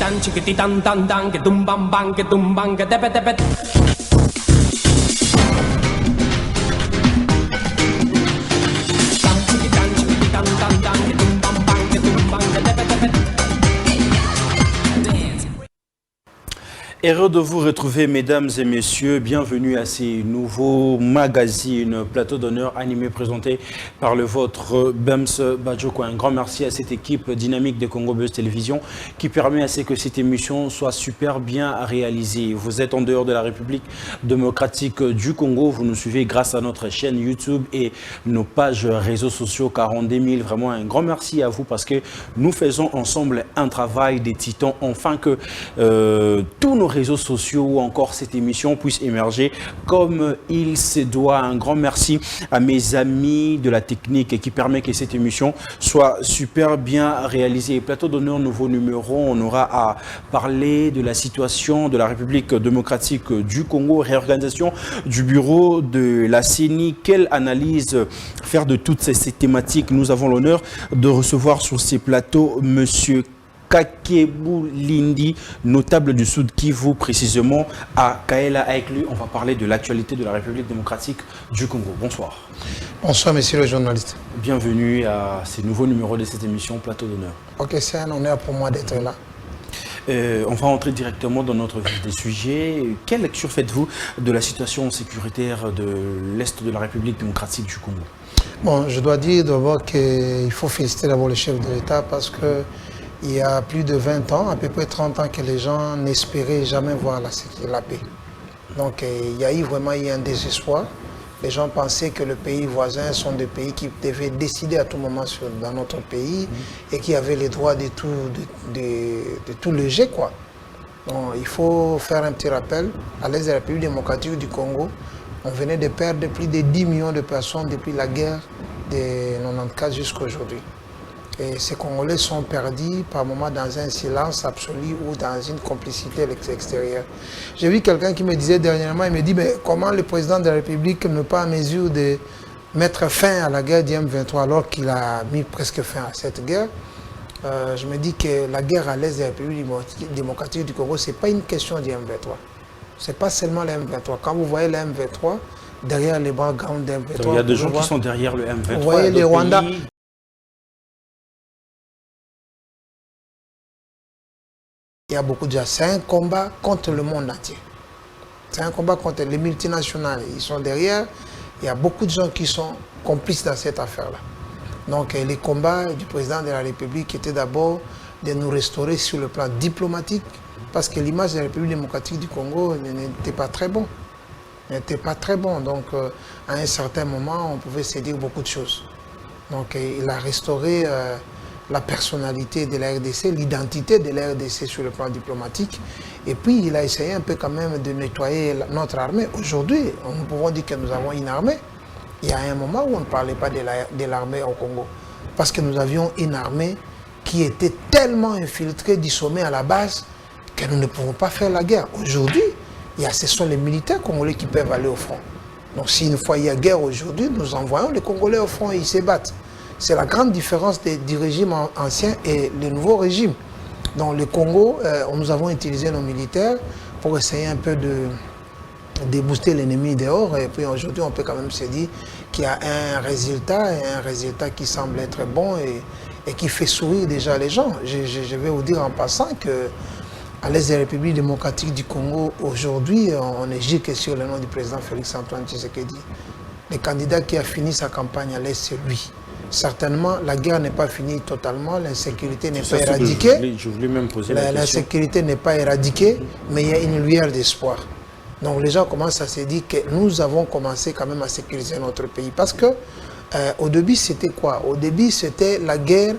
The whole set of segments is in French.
chiquitan, chiquititan, tan, tan, que tumban, que tepe, tepe. Heureux de vous retrouver, mesdames et messieurs. Bienvenue à ces nouveaux magazines Plateau d'honneur animé, présenté par le vôtre Bems Badjoko. Un grand merci à cette équipe dynamique de Congo Buzz Télévision qui permet à ce que cette émission soit super bien réalisée. Vous êtes en dehors de la République démocratique du Congo. Vous nous suivez grâce à notre chaîne YouTube et nos pages réseaux sociaux 42 000. Vraiment un grand merci à vous parce que nous faisons ensemble un travail des titans afin que tous nos réseaux sociaux ou encore cette émission puisse émerger comme il se doit. Un grand merci à mes amis de la technique qui permet que cette émission soit super bien réalisée. Plateau d'honneur, nouveau numéro, on aura à parler de la situation de la République démocratique du Congo, réorganisation du bureau de la CENI. Quelle analyse faire de toutes ces thématiques? Nous avons l'honneur de recevoir sur ces plateaux monsieur Kakebu Lindi, notable du Sud Kivu, précisément à Kaela. Avec lui, on va parler de l'actualité de la République démocratique du Congo. Bonsoir. Bonsoir, monsieur le journaliste. Bienvenue à ces nouveaux numéros de cette émission Plateau d'honneur. Ok, c'est un honneur pour moi d'être là. On va entrer directement dans notre vif des sujets. Quelle lecture faites-vous de la situation sécuritaire de l'Est de la République démocratique du Congo? Bon, je dois dire d'abord qu'il faut féliciter d'abord le chef de l'État parce que il y a plus de 20 ans, à peu près 30 ans, que les gens n'espéraient jamais voir la paix. Donc il y a eu vraiment un désespoir. Les gens pensaient que les pays voisins sont des pays qui devaient décider à tout moment dans notre pays et qui avaient les droits de tout léger, quoi. Donc il faut faire un petit rappel. À l'est de la République démocratique du Congo, on venait de perdre plus de 10 millions de personnes depuis la guerre de 94 jusqu'à aujourd'hui. Et ces Congolais sont perdus par moments dans un silence absolu ou dans une complicité extérieure. J'ai vu quelqu'un qui me disait dernièrement, il me dit, mais comment le président de la République n'est pas en mesure de mettre fin à la guerre du M23 alors qu'il a mis presque fin à cette guerre? Je me dis que la guerre à l'est de la République démocratique du Congo, ce n'est pas une question du M23. Ce n'est pas seulement le M23. Quand vous voyez le M23, derrière les bras grands du M23... Il y a des gens qui sont derrière le M23. Vous voyez les Rwandais... Il y a beaucoup de gens. C'est un combat contre le monde entier. C'est un combat contre les multinationales. Ils sont derrière. Il y a beaucoup de gens qui sont complices dans cette affaire-là. Donc les combats du président de la République étaient d'abord de nous restaurer sur le plan diplomatique parce que l'image de la République démocratique du Congo n'était pas très bon. N'était pas très bon. Donc à un certain moment, on pouvait se dire beaucoup de choses. Donc il a restauré... la personnalité de la RDC, l'identité de la RDC sur le plan diplomatique. Et puis, il a essayé un peu quand même de nettoyer notre armée. Aujourd'hui, nous pouvons dire que nous avons une armée. Il y a un moment où on ne parlait pas de l'armée au Congo. Parce que nous avions une armée qui était tellement infiltrée du sommet à la base que nous ne pouvons pas faire la guerre. Aujourd'hui, ce sont les militaires congolais qui peuvent aller au front. Donc, si une fois il y a guerre aujourd'hui, nous envoyons les Congolais au front et ils se battent. C'est la grande différence du régime ancien et le nouveau régime. Dans le Congo, nous avons utilisé nos militaires pour essayer un peu de booster l'ennemi dehors. Et puis aujourd'hui, on peut quand même se dire qu'il y a un résultat qui semble être bon et qui fait sourire déjà les gens. Je vais vous dire en passant que à l'est de la République démocratique du Congo, aujourd'hui, on ne gît que sur le nom du président Félix-Antoine Tshisekedi. Le candidat qui a fini sa campagne à l'est, c'est lui. Certainement, la guerre n'est pas finie totalement, l'insécurité n'est pas éradiquée. Je voulais même poser la question. L'insécurité n'est pas éradiquée, mais il y a une lueur d'espoir. Donc les gens commencent à se dire que nous avons commencé quand même à sécuriser notre pays. Parce que au début, c'était quoi? Au début, c'était la guerre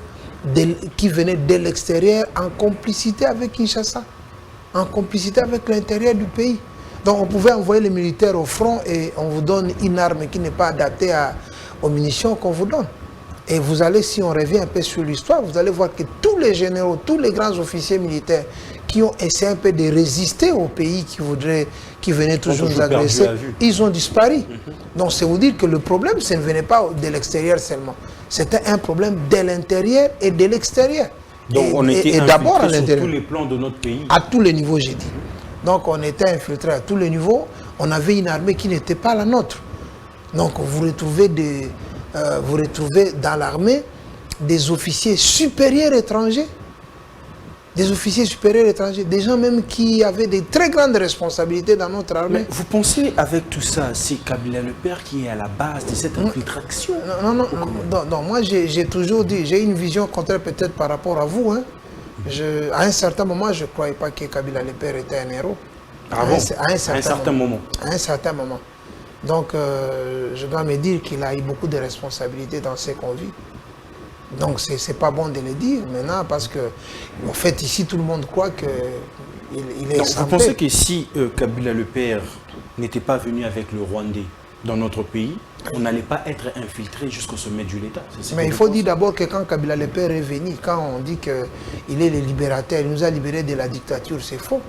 qui venait de l'extérieur en complicité avec Kinshasa, en complicité avec l'intérieur du pays. Donc on pouvait envoyer les militaires au front et on vous donne une arme qui n'est pas adaptée aux munitions qu'on vous donne. Et vous allez, si on revient un peu sur l'histoire, vous allez voir que tous les généraux, tous les grands officiers militaires qui ont essayé un peu de résister aux pays qui venaient toujours nous agresser, ils ont disparu. Donc c'est vous dire que le problème, ça ne venait pas de l'extérieur seulement. C'était un problème de l'intérieur et de l'extérieur. Donc on était d'abord infiltré sur tous les plans de notre pays. À tous les niveaux, j'ai dit. Donc on était infiltré à tous les niveaux. On avait une armée qui n'était pas la nôtre. Donc vous retrouvez dans l'armée des officiers supérieurs étrangers. Des officiers supérieurs étrangers, des gens même qui avaient des très grandes responsabilités dans notre armée. Mais vous pensez avec tout ça, c'est Kabila le père qui est à la base de cette infiltration? Non, moi j'ai toujours dit, j'ai une vision contraire peut-être par rapport à vous. Hein. À un certain moment, je ne croyais pas que Kabila le père était un héros. Ah bon? À un certain moment. À un certain moment. Donc je dois me dire qu'il a eu beaucoup de responsabilités dans ce qu'on vit. Donc c'est pas bon de le dire maintenant parce que en fait ici tout le monde croit qu'il est donc, sans vous paix. pensez que si Kabila le père n'était pas venu avec le Rwandais dans notre pays, on n'allait pas être infiltré jusqu'au sommet de l'État? Mais il faut dire d'abord que quand Kabila le père est venu, quand on dit qu'il est le libérateur, il nous a libérés de la dictature, c'est faux.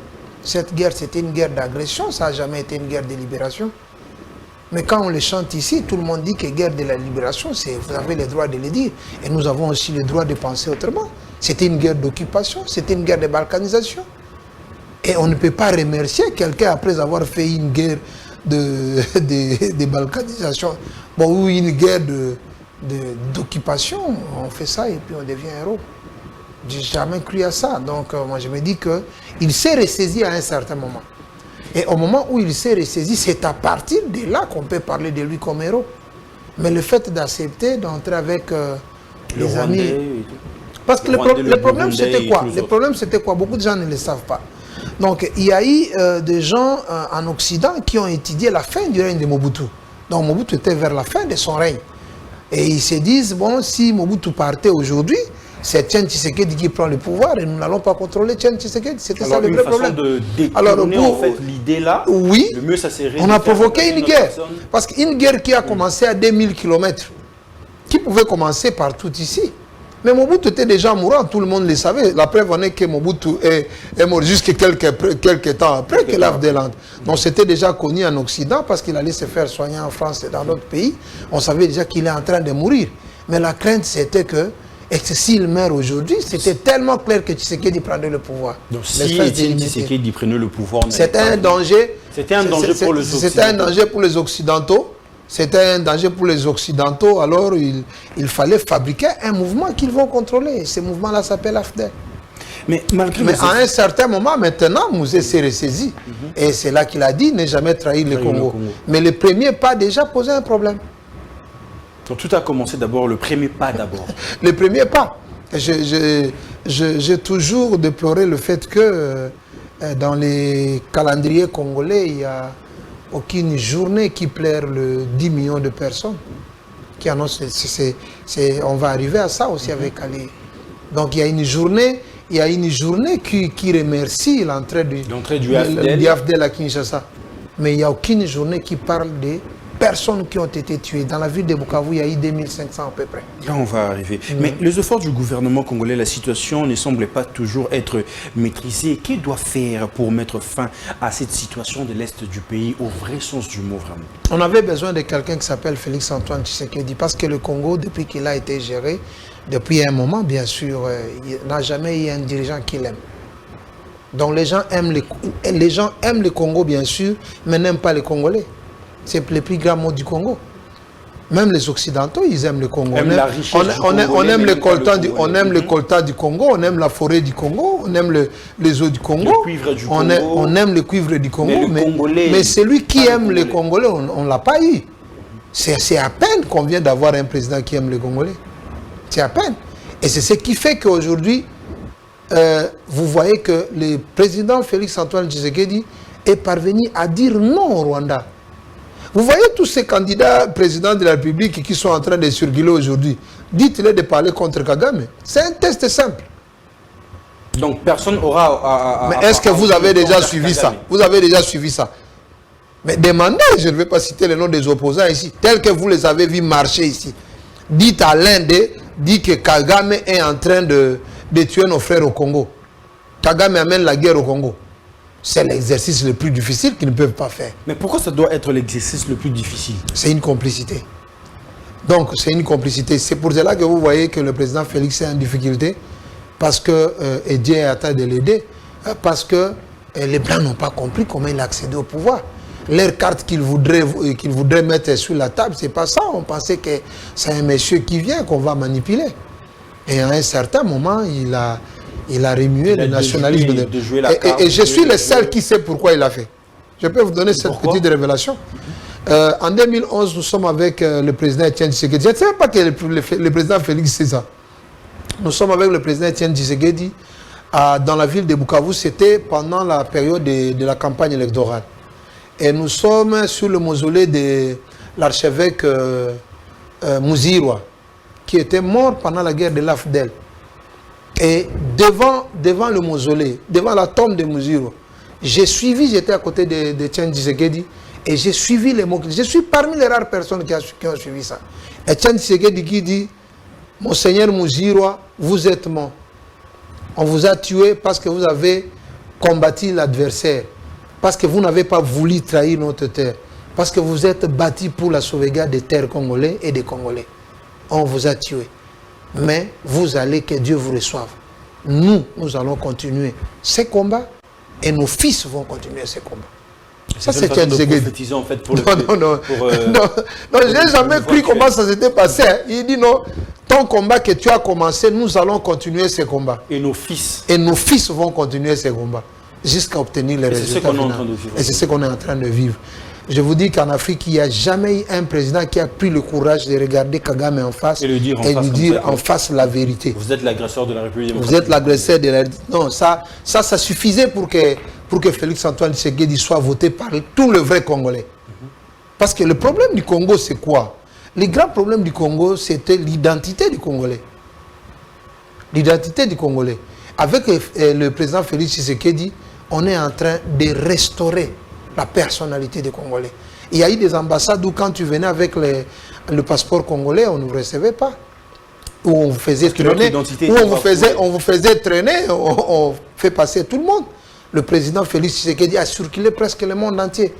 Cette guerre c'était une guerre d'agression, ça n'a jamais été une guerre de libération. Mais quand on le chante ici, tout le monde dit que guerre de la libération, vous avez le droit de le dire. Et nous avons aussi le droit de penser autrement. C'était une guerre d'occupation, c'était une guerre de balkanisation. Et on ne peut pas remercier quelqu'un après avoir fait une guerre de balkanisation. Bon, ou une guerre d'occupation, on fait ça et puis on devient héros. Je n'ai jamais cru à ça. Donc moi je me dis qu'il s'est ressaisi à un certain moment. Et au moment où il s'est ressaisi, c'est à partir de là qu'on peut parler de lui comme héros. Mais le fait d'accepter, d'entrer avec les amis... Parce que le problème, c'était quoi? Le problème, c'était quoi? Beaucoup de gens ne le savent pas. Donc, il y a eu des gens en Occident qui ont étudié la fin du règne de Mobutu. Donc, Mobutu était vers la fin de son règne. Et ils se disent, bon, si Mobutu partait aujourd'hui, c'est Tian Tshisekedi qui prend le pouvoir et nous n'allons pas contrôler Tian Tshisekedi. C'était ça le vrai problème. De détourner en fait l'idée là, oui, le mieux ça serait on a provoqué une guerre. Parce qu'une guerre qui a commencé à 2000 km, qui pouvait commencer partout ici. Mais Mobutu était déjà mourant, tout le monde le savait. La preuve en est que Mobutu est mort jusqu'à quelques temps après que l'Afdeland. Donc c'était déjà connu en Occident parce qu'il allait se faire soigner en France et dans d'autres pays. On savait déjà qu'il est en train de mourir. Mais la crainte c'était que s'il meurt aujourd'hui, c'était tellement clair que Tshisekedi prendrait le pouvoir. Donc si Tshisekedi prenait le pouvoir... C'était un danger. C'était un danger pour les Occidentaux. C'était un danger pour les Occidentaux. C'était un danger pour les Occidentaux. Alors il fallait fabriquer un mouvement qu'ils vont contrôler. Ce mouvement-là s'appelle AFDEL. Mais à un certain moment, maintenant, Mouzé s'est ressaisi. Et c'est là qu'il a dit ne jamais trahir le Congo. Mais le premier pas déjà posé un problème. Donc tout a commencé d'abord, le premier pas d'abord. Le premier pas. J'ai toujours déploré le fait que dans les calendriers congolais, il n'y a aucune journée qui plaire le 10 millions de personnes. Qui annonce, on va arriver à ça aussi avec Ali. Donc il y a une journée, qui remercie l'entrée du AFDEL à Kinshasa. Mais il n'y a aucune journée qui parle des personnes qui ont été tuées. Dans la ville de Bukavu, il y a eu 2500 à peu près. Là, on va arriver. Mais les efforts du gouvernement congolais, la situation ne semble pas toujours être maîtrisée. Que doit faire pour mettre fin à cette situation de l'Est du pays, au vrai sens du mot, vraiment? On avait besoin de quelqu'un qui s'appelle Félix Antoine Tshisekedi, parce que le Congo, depuis qu'il a été géré, depuis un moment, bien sûr, il n'a jamais eu un dirigeant qui l'aime. Donc les gens aiment le Congo, bien sûr, mais n'aiment pas les Congolais. C'est le plus grand mot du Congo. Même les Occidentaux, ils aiment le Congo. On aime le coltan du Congo, on aime la forêt du Congo, on aime les eaux du Congo. Le cuivre du Congo. On aime le cuivre du Congo. Mais celui qui aime les Congolais, on ne l'a pas eu. C'est à peine qu'on vient d'avoir un président qui aime les Congolais. C'est à peine. Et c'est ce qui fait qu'aujourd'hui, vous voyez que le président Félix Antoine Tshisekedi est parvenu à dire non au Rwanda. Vous voyez tous ces candidats présidents de la République qui sont en train de circuler aujourd'hui. Dites-les de parler contre Kagame. C'est un test simple. Donc personne aura Mais est-ce que vous avez déjà suivi ça? Vous avez déjà suivi ça? Mais demandez, je ne vais pas citer le nom des opposants ici, tels que vous les avez vus marcher ici. Dites à l'un d'eux, dites que Kagame est en train de tuer nos frères au Congo. Kagame amène la guerre au Congo. C'est l'exercice le plus difficile qu'ils ne peuvent pas faire. Mais pourquoi ça doit être l'exercice le plus difficile? C'est une complicité. Donc, c'est une complicité. C'est pour cela que vous voyez que le président Félix est en difficulté. parce que et Dieu est en train de l'aider, parce que les Blancs n'ont pas compris comment il a accédé au pouvoir. Leur carte qu'ils voudraient mettre sur la table, c'est pas ça. On pensait que c'est un monsieur qui vient qu'on va manipuler. Et à un certain moment, il a remué le nationalisme. Et je suis le seul qui sait pourquoi il a fait. Je peux vous donner cette petite révélation. En 2011, nous sommes avec le président Etienne Tshisekedi. Je ne savais pas que le président Félix c'est ça. Nous sommes avec le président Etienne Tshisekedi dans la ville de Bukavu. C'était pendant la période de la campagne électorale. Et nous sommes sur le mausolée de l'archevêque Muzirwa, qui était mort pendant la guerre de l'Afdel. Et devant le mausolée, devant la tombe de Muzirwa, j'étais à côté de Etienne Tshisekedi, et j'ai suivi les mots. Je suis parmi les rares personnes qui ont suivi ça. Etienne Tshisekedi qui dit, Monseigneur Muzirwa, vous êtes mort. On vous a tué parce que vous avez combattu l'adversaire. Parce que vous n'avez pas voulu trahir notre terre. Parce que vous êtes battu pour la sauvegarde des terres congolais et des Congolais. On vous a tué. Mais vous allez, que Dieu vous reçoive. Nous allons continuer ces combats et nos fils vont continuer ces combats. Ça, c'est un prophétiser en fait pour le non, je n'ai jamais cru comment ça s'était passé. Il dit non, ton combat que tu as commencé, nous allons continuer ces combats. Et nos fils. Et nos fils vont continuer ces combats. Jusqu'à obtenir les résultats. Et c'est ce qu'on est en train de vivre. Je vous dis qu'en Afrique, il n'y a jamais eu un président qui a pris le courage de regarder Kagame en face et lui dire en face la vérité. Vous êtes l'agresseur de la République démocratique. Vous êtes l'agresseur de la... Non, ça suffisait pour que Félix-Antoine Tshisekedi soit voté par tous les vrais Congolais. Parce que le problème du Congo, c'est quoi? Le grand problème du Congo, c'était l'identité du Congolais. L'identité du Congolais. Avec le président Félix Tshisekedi, on est en train de restaurer la personnalité des Congolais. Il y a eu des ambassades où quand tu venais avec le passeport congolais, on ne vous recevait pas. Où on vous faisait traîner, on vous faisait traîner, on fait passer tout le monde. Le président Félix Tshisekedi a circulé presque le monde entier.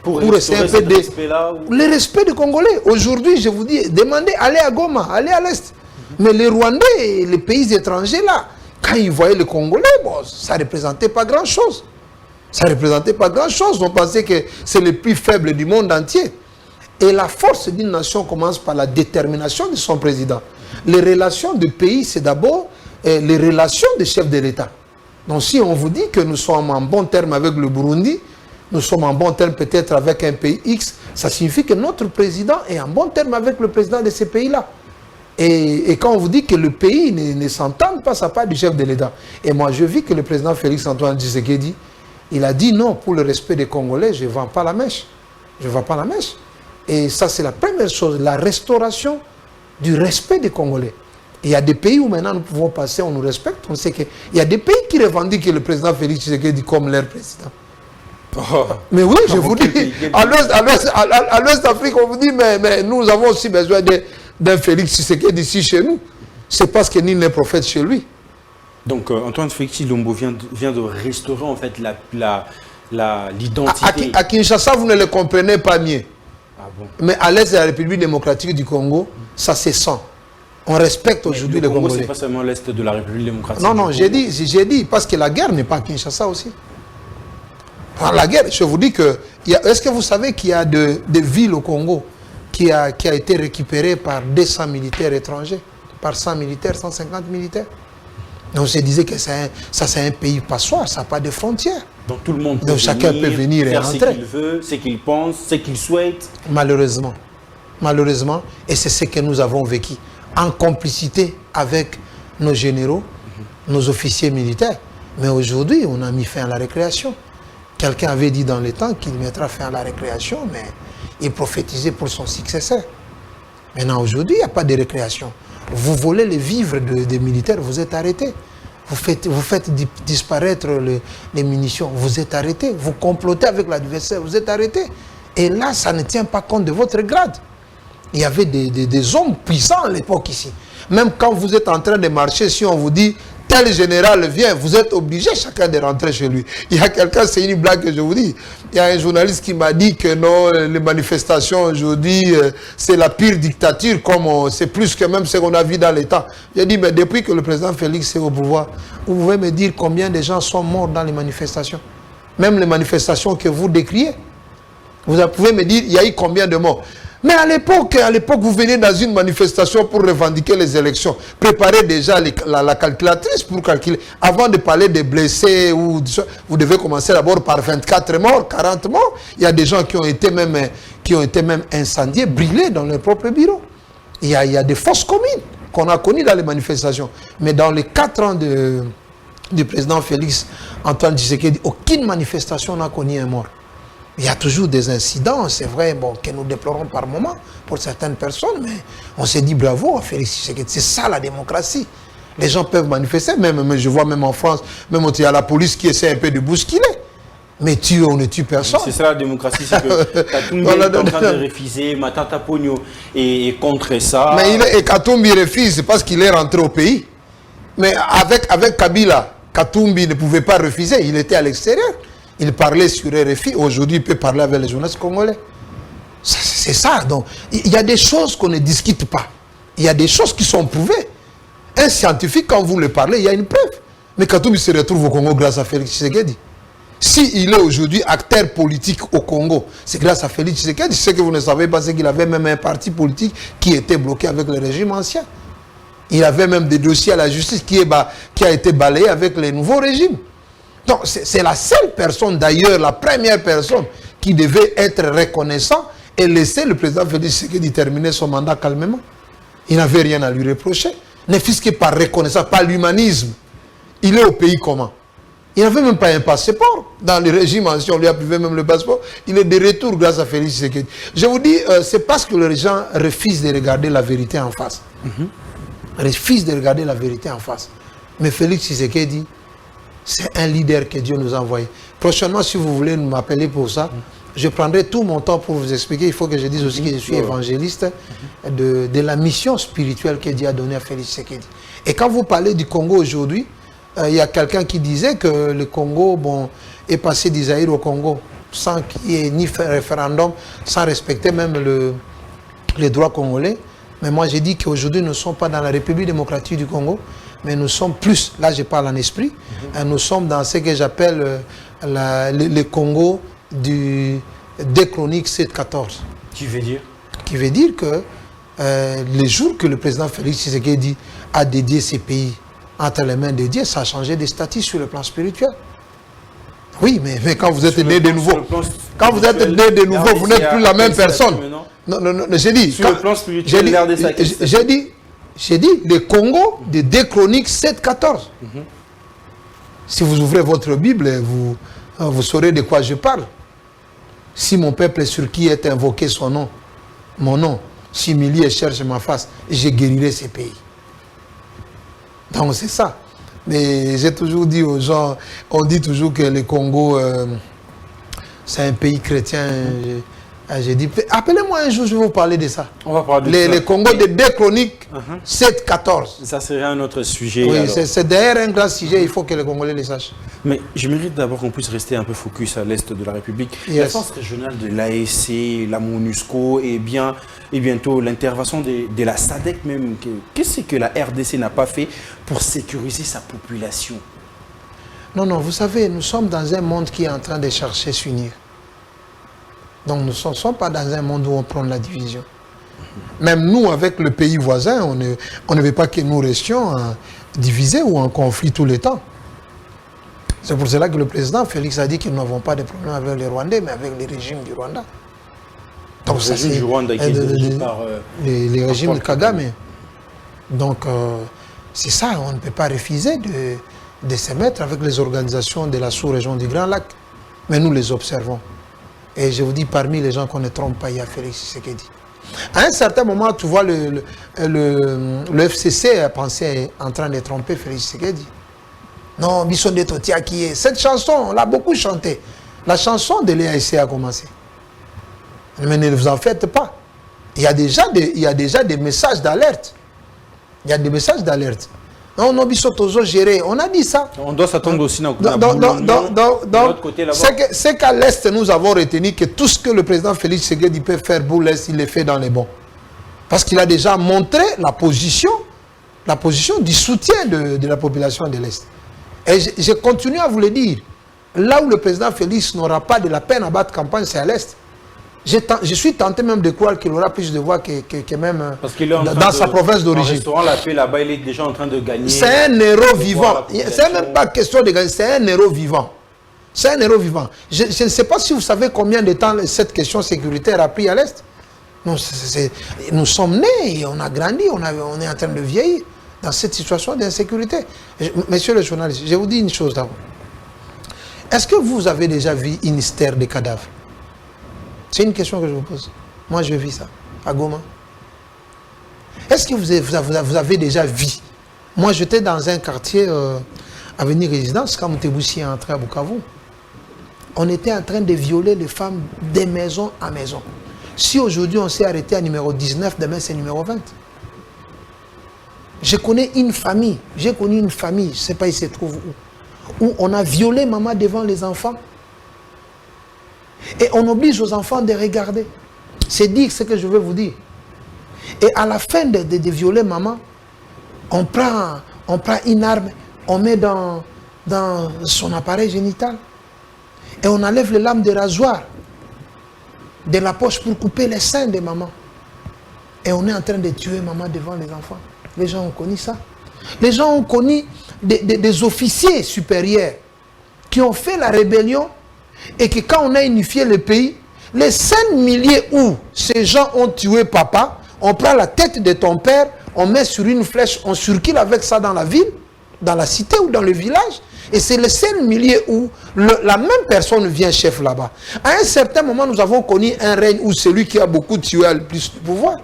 Pour essayer un peu le respect des Congolais. Aujourd'hui, je vous dis, demandez, allez à Goma, allez à l'Est. Mais les Rwandais et les pays étrangers là, quand ils voyaient les Congolais, bon, ça ne représentait pas grand-chose. Ça ne représentait pas grand-chose. On pensait que c'est le plus faible du monde entier. Et la force d'une nation commence par la détermination de son président. Les relations de pays, c'est d'abord les relations des chefs de l'État. Donc si on vous dit que nous sommes en bon terme avec le Burundi, nous sommes en bon terme peut-être avec un pays X, ça signifie que notre président est en bon terme avec le président de ces pays-là. Et quand on vous dit que le pays ne s'entend pas, ça part du chef de l'État. Et moi, je vis que le président Félix-Antoine Tshisekedi, il a dit non, pour le respect des Congolais, je ne vends pas la mèche. Je ne vends pas la mèche. Et ça, c'est la première chose, la restauration du respect des Congolais. Il y a des pays où maintenant nous pouvons passer, on nous respecte. On sait qu'il y a des pays qui revendiquent le président Félix Tshisekedi comme leur président. Oh. Mais oui, je vous dis, à l'Ouest Afrique, on vous dit, mais nous avons aussi besoin d'un Félix Tshisekedi ici chez nous. C'est parce que nul n'est prophète chez lui. Donc Antoine Félix Tshilombo vient de restaurer en fait l'identité. À Kinshasa, vous ne le comprenez pas mieux. Ah bon. Mais à l'Est de la République démocratique du Congo, ça se sent. On respecte aujourd'hui les Congolais. C'est pas seulement l'Est de la République démocratique. Non, j'ai dit, parce que la guerre n'est pas à Kinshasa aussi. La guerre, je vous dis que... Est-ce que vous savez qu'il y a des villes au Congo qui a été récupérée par 200 militaires étrangers, par 100 militaires, 150 militaires? On se disait que ça c'est un pays passoire, ça n'a pas de frontières. Donc tout le monde peut chacun peut venir et rentrer. Ce qu'il veut, ce qu'il pense, ce qu'il souhaite. Malheureusement, et c'est ce que nous avons vécu, en complicité avec nos généraux, nos officiers militaires. Mais aujourd'hui, on a mis fin à la récréation. Quelqu'un avait dit dans les temps qu'il mettra fin à la récréation, mais il prophétisait pour son successeur. Maintenant, aujourd'hui, il n'y a pas de récréation. Vous volez les vivres des militaires, vous êtes arrêtés. Vous faites disparaître les munitions, vous êtes arrêtés. Vous complotez avec l'adversaire, vous êtes arrêtés. Et là, ça ne tient pas compte de votre grade. Il y avait des hommes puissants à l'époque ici. Même quand vous êtes en train de marcher, si on vous dit tel général vient, vous êtes obligé chacun de rentrer chez lui. Il y a quelqu'un, c'est une blague que je vous dis, il y a un journaliste qui m'a dit que non, les manifestations aujourd'hui, c'est la pire dictature, comme c'est plus que même ce qu'on a vu dans l'État. J'ai dit, mais depuis que le président Félix est au pouvoir, vous pouvez me dire combien de gens sont morts dans les manifestations? Même les manifestations que vous décriez. Vous pouvez me dire, il y a eu combien de morts? Mais à l'époque, vous venez dans une manifestation pour revendiquer les élections. Préparez déjà la calculatrice pour calculer. Avant de parler des blessés, vous devez commencer d'abord par 24 morts, 40 morts. Il y a des gens qui ont été même incendiés, brûlés dans leur propre bureau. Il y a des fosses communes qu'on a connues dans les manifestations. Mais dans les 4 ans du président Félix Antoine Tshisekedi, aucune manifestation n'a connu un mort. Il y a toujours des incidents, c'est vrai, bon, que nous déplorons par moment pour certaines personnes, mais on s'est dit bravo à Félix Tshisekedi. C'est ça la démocratie. Les gens peuvent manifester, même je vois même en France, même il y a la police qui essaie un peu de bousculer. Mais on ne tue personne. C'est ça la démocratie, c'est que Katumbi est en train de refuser, Matata Pogno est contre ça. Mais Katumbi refuse parce qu'il est rentré au pays. Mais avec Kabila, Katumbi ne pouvait pas refuser, il était à l'extérieur. Il parlait sur RFI, aujourd'hui il peut parler avec les journalistes congolais. C'est ça, donc il y a des choses qu'on ne discute pas. Il y a des choses qui sont prouvées. Un scientifique, quand vous le parlez, il y a une preuve. Mais Katumbi se retrouve au Congo grâce à Félix Tshisekedi. S'il est aujourd'hui acteur politique au Congo, c'est grâce à Félix Tshisekedi. Ce que vous ne savez pas, c'est qu'il avait même un parti politique qui était bloqué avec le régime ancien. Il avait même des dossiers à la justice qui a été balayé avec les nouveaux régimes. Donc, c'est la seule personne, d'ailleurs, la première personne qui devait être reconnaissant et laisser le président Félix Tshisekedi terminer son mandat calmement. Il n'avait rien à lui reprocher. Ne fût-ce que par reconnaissance, par l'humanisme. Il est au pays comment? Il n'avait même pas un passeport. Dans le régime ancien, on lui a privé même le passeport. Il est de retour grâce à Félix Tshisekedi. Je vous dis, c'est parce que les gens refusent de regarder la vérité en face. Refusent de regarder la vérité en face. Mais Félix Tshisekedi, c'est un leader que Dieu nous a envoyé. Prochainement, si vous voulez m'appeler pour ça, je prendrai tout mon temps pour vous expliquer. Il faut que je dise aussi que je suis évangéliste de la mission spirituelle que Dieu a donnée à Félix Tshisekedi. Et quand vous parlez du Congo aujourd'hui, il y a quelqu'un qui disait que le Congo est passé d'Isaïr au Congo sans qu'il y ait ni référendum, sans respecter même les droits congolais. Mais moi, j'ai dit qu'aujourd'hui, nous ne sommes pas dans la République démocratique du Congo, mais nous sommes plus, là je parle en esprit, nous sommes dans ce que j'appelle le Congo des chroniques 7-14. Qui veut dire? Qui veut dire que les jours que le président Félix Tshisekedi a dédié ces pays entre les mains de Dieu, ça a changé de statut sur le plan spirituel. Oui, mais quand vous êtes né de nouveau, quand vous êtes né de nouveau, vous n'êtes plus la même personne. Non, j'ai dit, sur le plan spirituel, j'ai dit, le Congo de 2 Chroniques 7-14. Si vous ouvrez votre Bible, vous saurez de quoi je parle. Si mon peuple sur qui est invoqué son nom, mon nom, s'humilie et cherche ma face, je guérirai ces pays. Donc c'est ça. Mais j'ai toujours dit aux gens, on dit toujours que le Congo, c'est un pays chrétien. J'ai dit, appelez-moi un jour, je vais vous parler de ça. On va parler de ça. Le Congo de 2 Chroniques 7-14. Ça serait un autre sujet. Oui, c'est d'ailleurs un grand sujet, il faut que les Congolais le sachent. Mais je mérite d'abord qu'on puisse rester un peu focus à l'est de la République. La force régionale de l'AEC, la MONUSCO et bientôt l'intervention de la SADC même. Qu'est-ce que la RDC n'a pas fait pour sécuriser sa population? Non, vous savez, nous sommes dans un monde qui est en train de chercher à s'unir. Donc nous ne sommes pas dans un monde où on prend la division. Même nous, avec le pays voisin, on ne veut pas que nous restions divisés ou en conflit tout le temps. C'est pour cela que le président Félix a dit que nous n'avons pas de problème avec les Rwandais, mais avec les régimes du Rwanda. Donc, le régime du Rwanda qui est dirigé par... les régimes de Kagame. Donc, c'est ça, on ne peut pas refuser de se mettre avec les organisations de la sous-région du Grand Lac. Mais nous les observons. Et je vous dis, parmi les gens qu'on ne trompe pas, il y a Félix Tshisekedi. À un certain moment, tu vois, le FCC a pensé en train de tromper Félix Tshisekedi. Non, Bisson de Totia qui est... Cette chanson, on l'a beaucoup chantée. La chanson de l'EAC a commencé. Mais ne vous en faites pas. Il y a déjà des messages d'alerte. Il y a des messages d'alerte. Non, non, bisotozo géré. On a dit ça. On doit s'attendre aussi à l'autre côté là-bas. C'est qu'à l'Est, nous avons retenu que tout ce que le président Félix Tshisekedi peut faire pour l'Est, il le fait dans les bons. Parce qu'il a déjà montré la position du soutien de la population de l'Est. Et je continue à vous le dire. Là où le président Félix n'aura pas de la peine à battre campagne, c'est à l'Est. Je suis tenté même de croire qu'il aura plus de voix que même dans sa province d'origine. Restaurant La Paix là-bas, il est déjà en train de gagner. C'est un héros vivant. C'est même pas question de gagner, c'est un héros vivant. C'est un héros vivant. Je ne sais pas si vous savez combien de temps cette question sécuritaire a pris à l'Est. Nous sommes nés, et on a grandi, on est en train de vieillir dans cette situation d'insécurité. Messieurs les journalistes, je vous dis une chose d'abord. Est-ce que vous avez déjà vu une hystère de cadavres? C'est une question que je vous pose. Moi, je vis ça, à Goma. Est-ce que vous avez déjà vu? Moi, j'étais dans un quartier, Avenue Résidence, quand Moutéboussi est entré à Bukavu. On était en train de violer les femmes de maison à maison. Si aujourd'hui, on s'est arrêté à numéro 19, demain, c'est numéro 20. J'ai connu une famille, je ne sais pas, il se trouve où on a violé maman devant les enfants. Et on oblige aux enfants de regarder. C'est dire ce que je veux vous dire. Et à la fin de violer maman, on prend une arme, on met dans son appareil génital. Et on enlève les lames de rasoir de la poche pour couper les seins de maman. Et on est en train de tuer maman devant les enfants. Les gens ont connu ça. Les gens ont connu des officiers supérieurs qui ont fait la rébellion et que quand on a unifié le pays, les 5 milliers où ces gens ont tué papa, on prend la tête de ton père, on met sur une flèche, on circule avec ça dans la ville, dans la cité ou dans le village. Et c'est les 5 milliers où la même personne vient chef là-bas. À un certain moment, nous avons connu un règne où celui qui a beaucoup tué a le plus de pouvoir.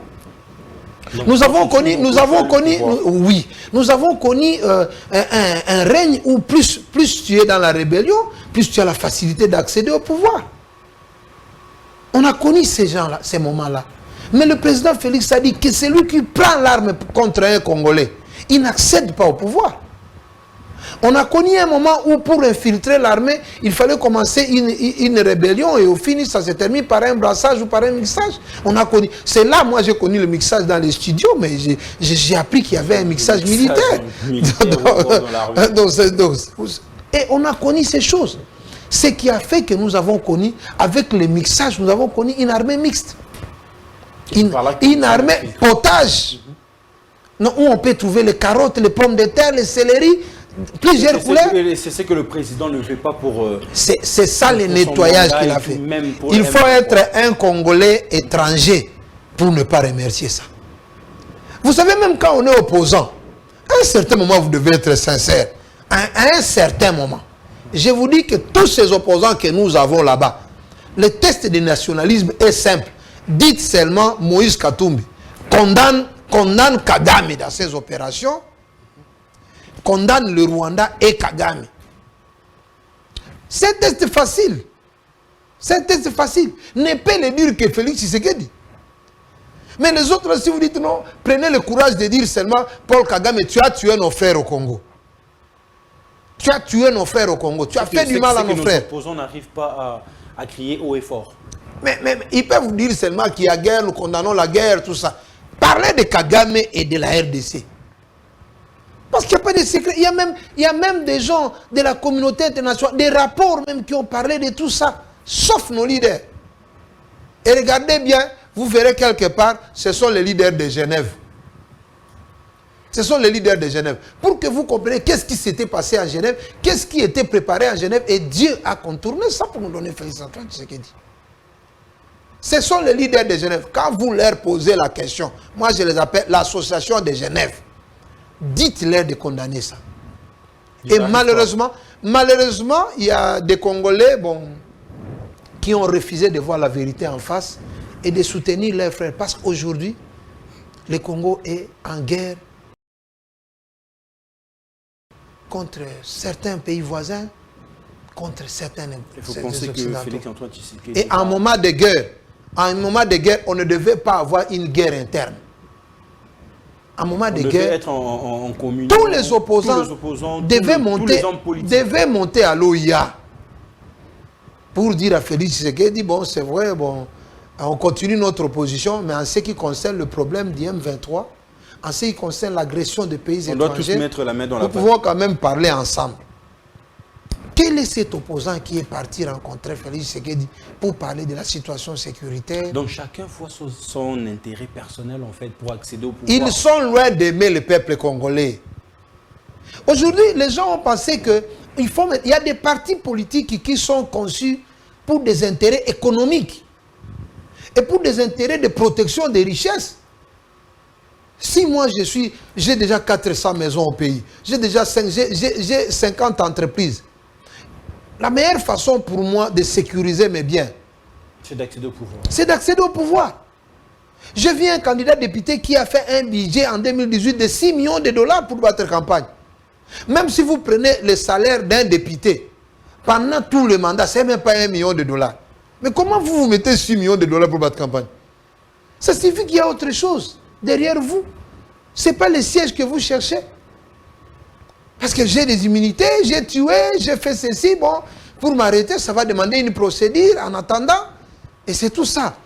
Donc, nous avons connu un règne où plus tu es dans la rébellion, plus tu as la facilité d'accéder au pouvoir. On a connu ces gens-là, ces moments-là. Mais le président Félix a dit que c'est lui qui prend l'arme contre un Congolais. Il n'accède pas au pouvoir. On a connu un moment où pour infiltrer l'armée, il fallait commencer une rébellion et au final, ça se termine par un brassage ou par un mixage. On a connu. C'est là, moi, j'ai connu le mixage dans les studios, mais j'ai appris qu'il y avait un mixage militaire. Et on a connu ces choses. Ce qui a fait que nous avons connu, avec le mixage, nous avons connu une armée mixte. Une armée potage. Où on peut trouver les carottes, les pommes de terre, les céleri, plusieurs couleurs. C'est ce que le président ne fait pas pour... c'est ça le nettoyage qu'il a fait. Il faut être un Congolais étranger pour ne pas remercier ça. Vous savez, même quand on est opposant, à un certain moment, vous devez être sincère. À un certain moment. Je vous dis que tous ces opposants que nous avons là-bas, le test de nationalisme est simple. Dites seulement Moïse Katumbi condamne Kagame dans ses opérations, condamne le Rwanda et Kagame. C'est un test facile. C'est un test facile. Ne peut le dire que Félix Tshisekedi. Mais les autres, si vous dites non, prenez le courage de dire seulement Paul Kagame, tu as tué nos frères au Congo. Tu as tué nos frères au Congo. Tu as fait du mal à nos frères. Les opposants n'arrivent pas à crier haut et fort. Mais ils peuvent vous dire seulement qu'il y a guerre, nous condamnons la guerre, tout ça. Parlez de Kagame et de la RDC. Parce qu'il n'y a pas de secret. Il y a même des gens de la communauté internationale, des rapports même qui ont parlé de tout ça, sauf nos leaders. Et regardez bien, vous verrez quelque part, ce sont les leaders de Genève. Ce sont les leaders de Genève. Pour que vous compreniez qu'est-ce qui s'était passé à Genève, qu'est-ce qui était préparé à Genève, et Dieu a contourné ça pour nous donner Félix Antoine Tshisekedi. Ce sont les leaders de Genève. Quand vous leur posez la question, moi je les appelle l'association de Genève. Dites-leur de condamner ça. Et malheureusement, il y a des Congolais qui ont refusé de voir la vérité en face et de soutenir leurs frères. Parce qu'aujourd'hui, le Congo est en guerre contre certains pays voisins, contre certains occidentaux. Et en moment de guerre, on ne devait pas avoir une guerre interne. en moment de devait guerre, être en communion, tous les opposants devaient monter à l'OIA pour dire à Félix Tshisekedi, bon, c'est vrai, bon, on continue notre opposition, mais en ce qui concerne le problème du M23, en ce qui concerne l'agression des pays étrangers, doit tous mettre la main dans la nous pouvons quand même parler ensemble. Quel est cet opposant qui est parti rencontrer Félix Tshisekedi pour parler de la situation sécuritaire? Donc chacun voit son intérêt personnel en fait pour accéder au pouvoir. Ils sont loin d'aimer le peuple congolais. Aujourd'hui, les gens ont pensé qu'il y a des partis politiques qui sont conçus pour des intérêts économiques et pour des intérêts de protection des richesses. Si moi j'ai déjà 400 maisons au pays, j'ai déjà 50 entreprises, la meilleure façon pour moi de sécuriser mes biens, c'est d'accéder au pouvoir. C'est d'accéder au pouvoir. Je vis un candidat député qui a fait un budget en 2018 de 6 millions de dollars pour battre campagne. Même si vous prenez le salaire d'un député, pendant tout le mandat, ce n'est même pas 1 million de dollars. Mais comment vous mettez 6 millions de dollars pour battre campagne? Ça signifie qu'il y a autre chose derrière vous. Ce n'est pas le siège que vous cherchez. Parce que j'ai des immunités, j'ai tué, j'ai fait ceci, bon, pour m'arrêter, ça va demander une procédure en attendant. Et c'est tout ça.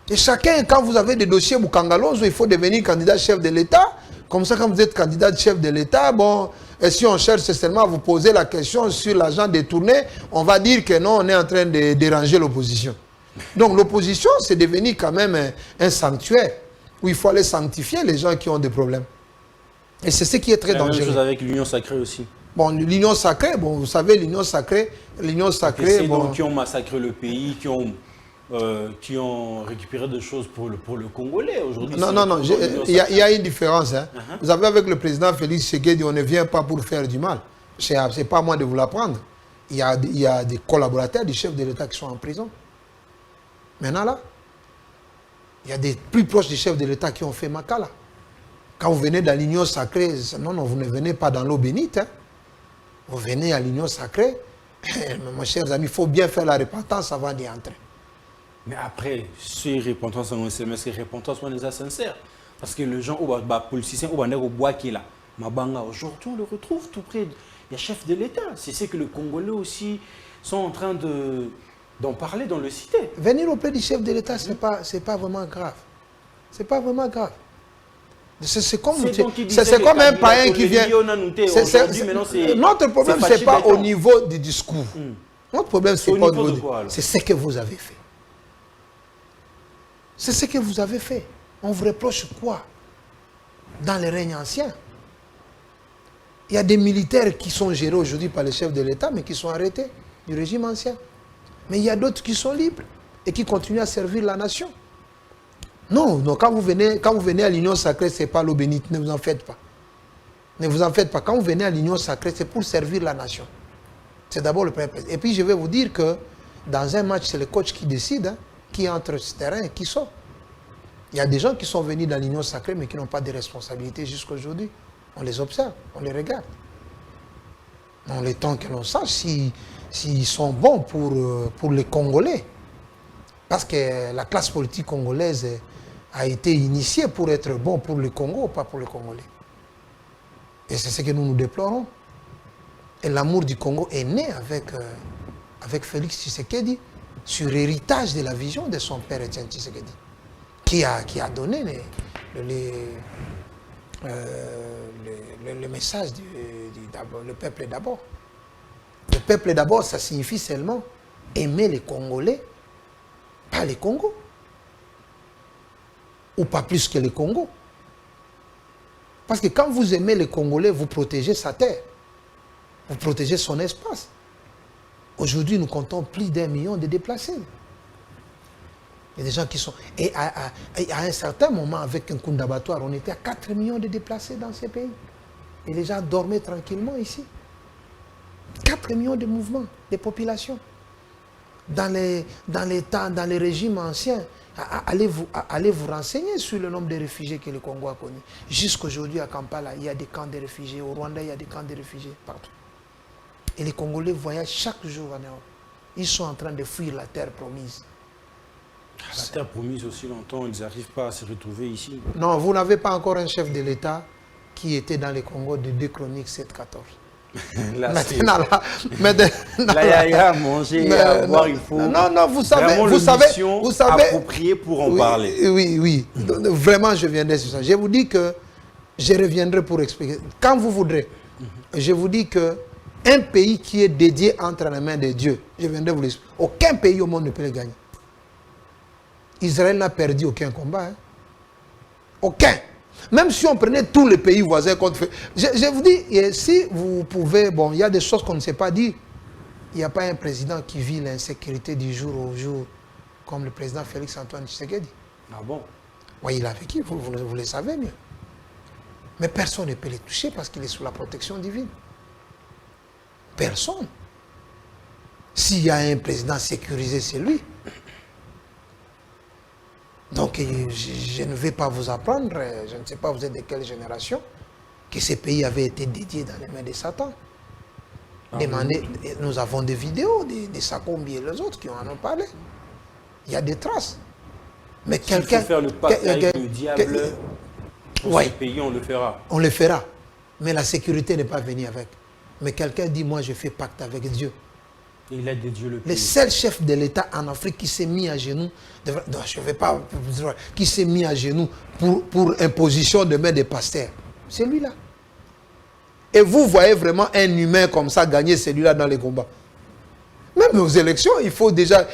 Et chacun, quand vous avez des dossiers Bukangalozo, il faut devenir candidat chef de l'État. Comme ça, quand vous êtes candidat chef de l'État, bon, et si on cherche seulement à vous poser la question sur l'argent détourné, on va dire que non, on est en train de déranger l'opposition. Donc l'opposition, c'est devenu quand même un sanctuaire où il faut aller sanctifier les gens qui ont des problèmes. Et c'est ce qui est très dangereux. La même chose avec l'union sacrée aussi. Bon, l'union sacrée, bon, vous savez, l'union sacrée, c'est bon, donc qui ont massacré le pays, qui ont récupéré des choses pour le Congolais aujourd'hui. Non, il y a une différence. Hein. Vous savez, avec le président Félix Tshisekedi, on ne vient pas pour faire du mal. Ce n'est pas à moi de vous l'apprendre. Il y a des collaborateurs du chef de l'État qui sont en prison. Maintenant là, il y a des plus proches du chef de l'État qui ont fait Makala. Quand vous venez dans l'union sacrée, non, vous ne venez pas dans l'eau bénite. Hein. Vous venez à l'union sacrée. Mes chers amis, il faut bien faire la repentance avant d'y entrer. Mais après, ces repentances, c'est repentance sincère. Parce que les gens, les politiciens, au bois qui est là, aujourd'hui, on le retrouve tout près des chefs de l'État. C'est ce que les Congolais aussi sont en train d'en parler dans le cité. Venir auprès du chef de l'État, ce n'est pas vraiment grave. Ce n'est pas vraiment grave. C'est comme un païen qui vient. Notre problème, ce n'est pas au niveau du discours. Notre problème, c'est pas au niveau du... C'est ce que vous avez fait. C'est ce que vous avez fait. On vous reproche quoi? Dans le règne ancien, il y a des militaires qui sont gérés aujourd'hui par les chefs de l'État, mais qui sont arrêtés du régime ancien. Mais il y a d'autres qui sont libres et qui continuent à servir la nation. Non, quand vous venez à l'union sacrée, ce n'est pas l'eau bénite, ne vous en faites pas. Ne vous en faites pas. Quand vous venez à l'union sacrée, c'est pour servir la nation. C'est d'abord le peuple. Et puis je vais vous dire que dans un match, c'est le coach qui décide, hein, qui entre ce terrain et qui sort. Il y a des gens qui sont venus dans l'union sacrée, mais qui n'ont pas de responsabilité jusqu'à aujourd'hui. On les observe, on les regarde. On les temps que l'on sache s'ils sont bons pour les Congolais. Parce que la classe politique congolaise a été initiée pour être bon pour le Congo, pas pour les Congolais. Et c'est ce que nous déplorons. Et l'amour du Congo est né avec Félix Tshisekedi sur l'héritage de la vision de son père Etienne Tshisekedi, qui a donné le message le peuple d'abord. Le peuple d'abord, ça signifie seulement aimer les Congolais, pas les Congos. Ou pas plus que les Congos. Parce que quand vous aimez les Congolais, vous protégez sa terre. Vous protégez son espace. Aujourd'hui, nous comptons plus d'1 million de déplacés. Il y a des gens qui sont... Et à un certain moment, avec un coup d'abattoir, on était à 4 millions de déplacés dans ces pays. Et les gens dormaient tranquillement ici. 4 millions de mouvements, de populations. Dans les régimes anciens, allez vous renseigner sur le nombre de réfugiés que le Congo a connus. Jusqu'aujourd'hui, à Kampala, il y a des camps de réfugiés. Au Rwanda, il y a des camps de réfugiés partout. Et les Congolais voyagent chaque jour en Europe. Ils sont en train de fuir la terre promise. La terre promise aussi longtemps, ils n'arrivent pas à se retrouver ici. Non, vous n'avez pas encore un chef de l'État qui était dans les Congo de 2 Chroniques 7-14. Là, Maintenant, là, il y a à manger, à boire, il faut. Non, vous savez, approprié pour en parler. Oui. Vraiment, je viendrai sur ça. Je vous dis que je reviendrai pour expliquer. Quand vous voudrez, je vous dis que un pays qui est dédié entre les mains de Dieu, je viendrai vous l'expliquer. Aucun pays au monde ne peut le gagner. Israël n'a perdu aucun combat. Hein. Aucun. Même si on prenait tous les pays voisins contre... Je vous dis, si vous pouvez... Bon, il y a des choses qu'on ne sait pas dire. Il n'y a pas un président qui vit l'insécurité du jour au jour, comme le président Félix-Antoine Tshisekedi. Ah bon? Oui, il a vécu, vous le savez mieux. Mais personne ne peut les toucher parce qu'il est sous la protection divine. Personne. S'il y a un président sécurisé, c'est lui. Donc, je ne vais pas vous apprendre, je ne sais pas vous êtes de quelle génération, que ces pays avaient été dédiés dans les mains de Satan. Demandez, nous avons des vidéos de Sakombi et les autres qui en ont parlé. Il y a des traces. Mais quelqu'un... faut faire le pacte avec le diable, pour ouais, ce pays, on le fera. On le fera. Mais la sécurité n'est pas venue avec. Mais quelqu'un dit, moi je fais pacte avec Dieu. Et il a dédié le pays. Le seul chef de l'État en Afrique qui s'est mis à genoux, non, je ne vais pas, qui s'est mis à genoux pour imposition de main des pasteurs, c'est lui-là. Et vous voyez vraiment un humain comme ça gagner celui-là dans les combats. Même aux élections, il faut déjà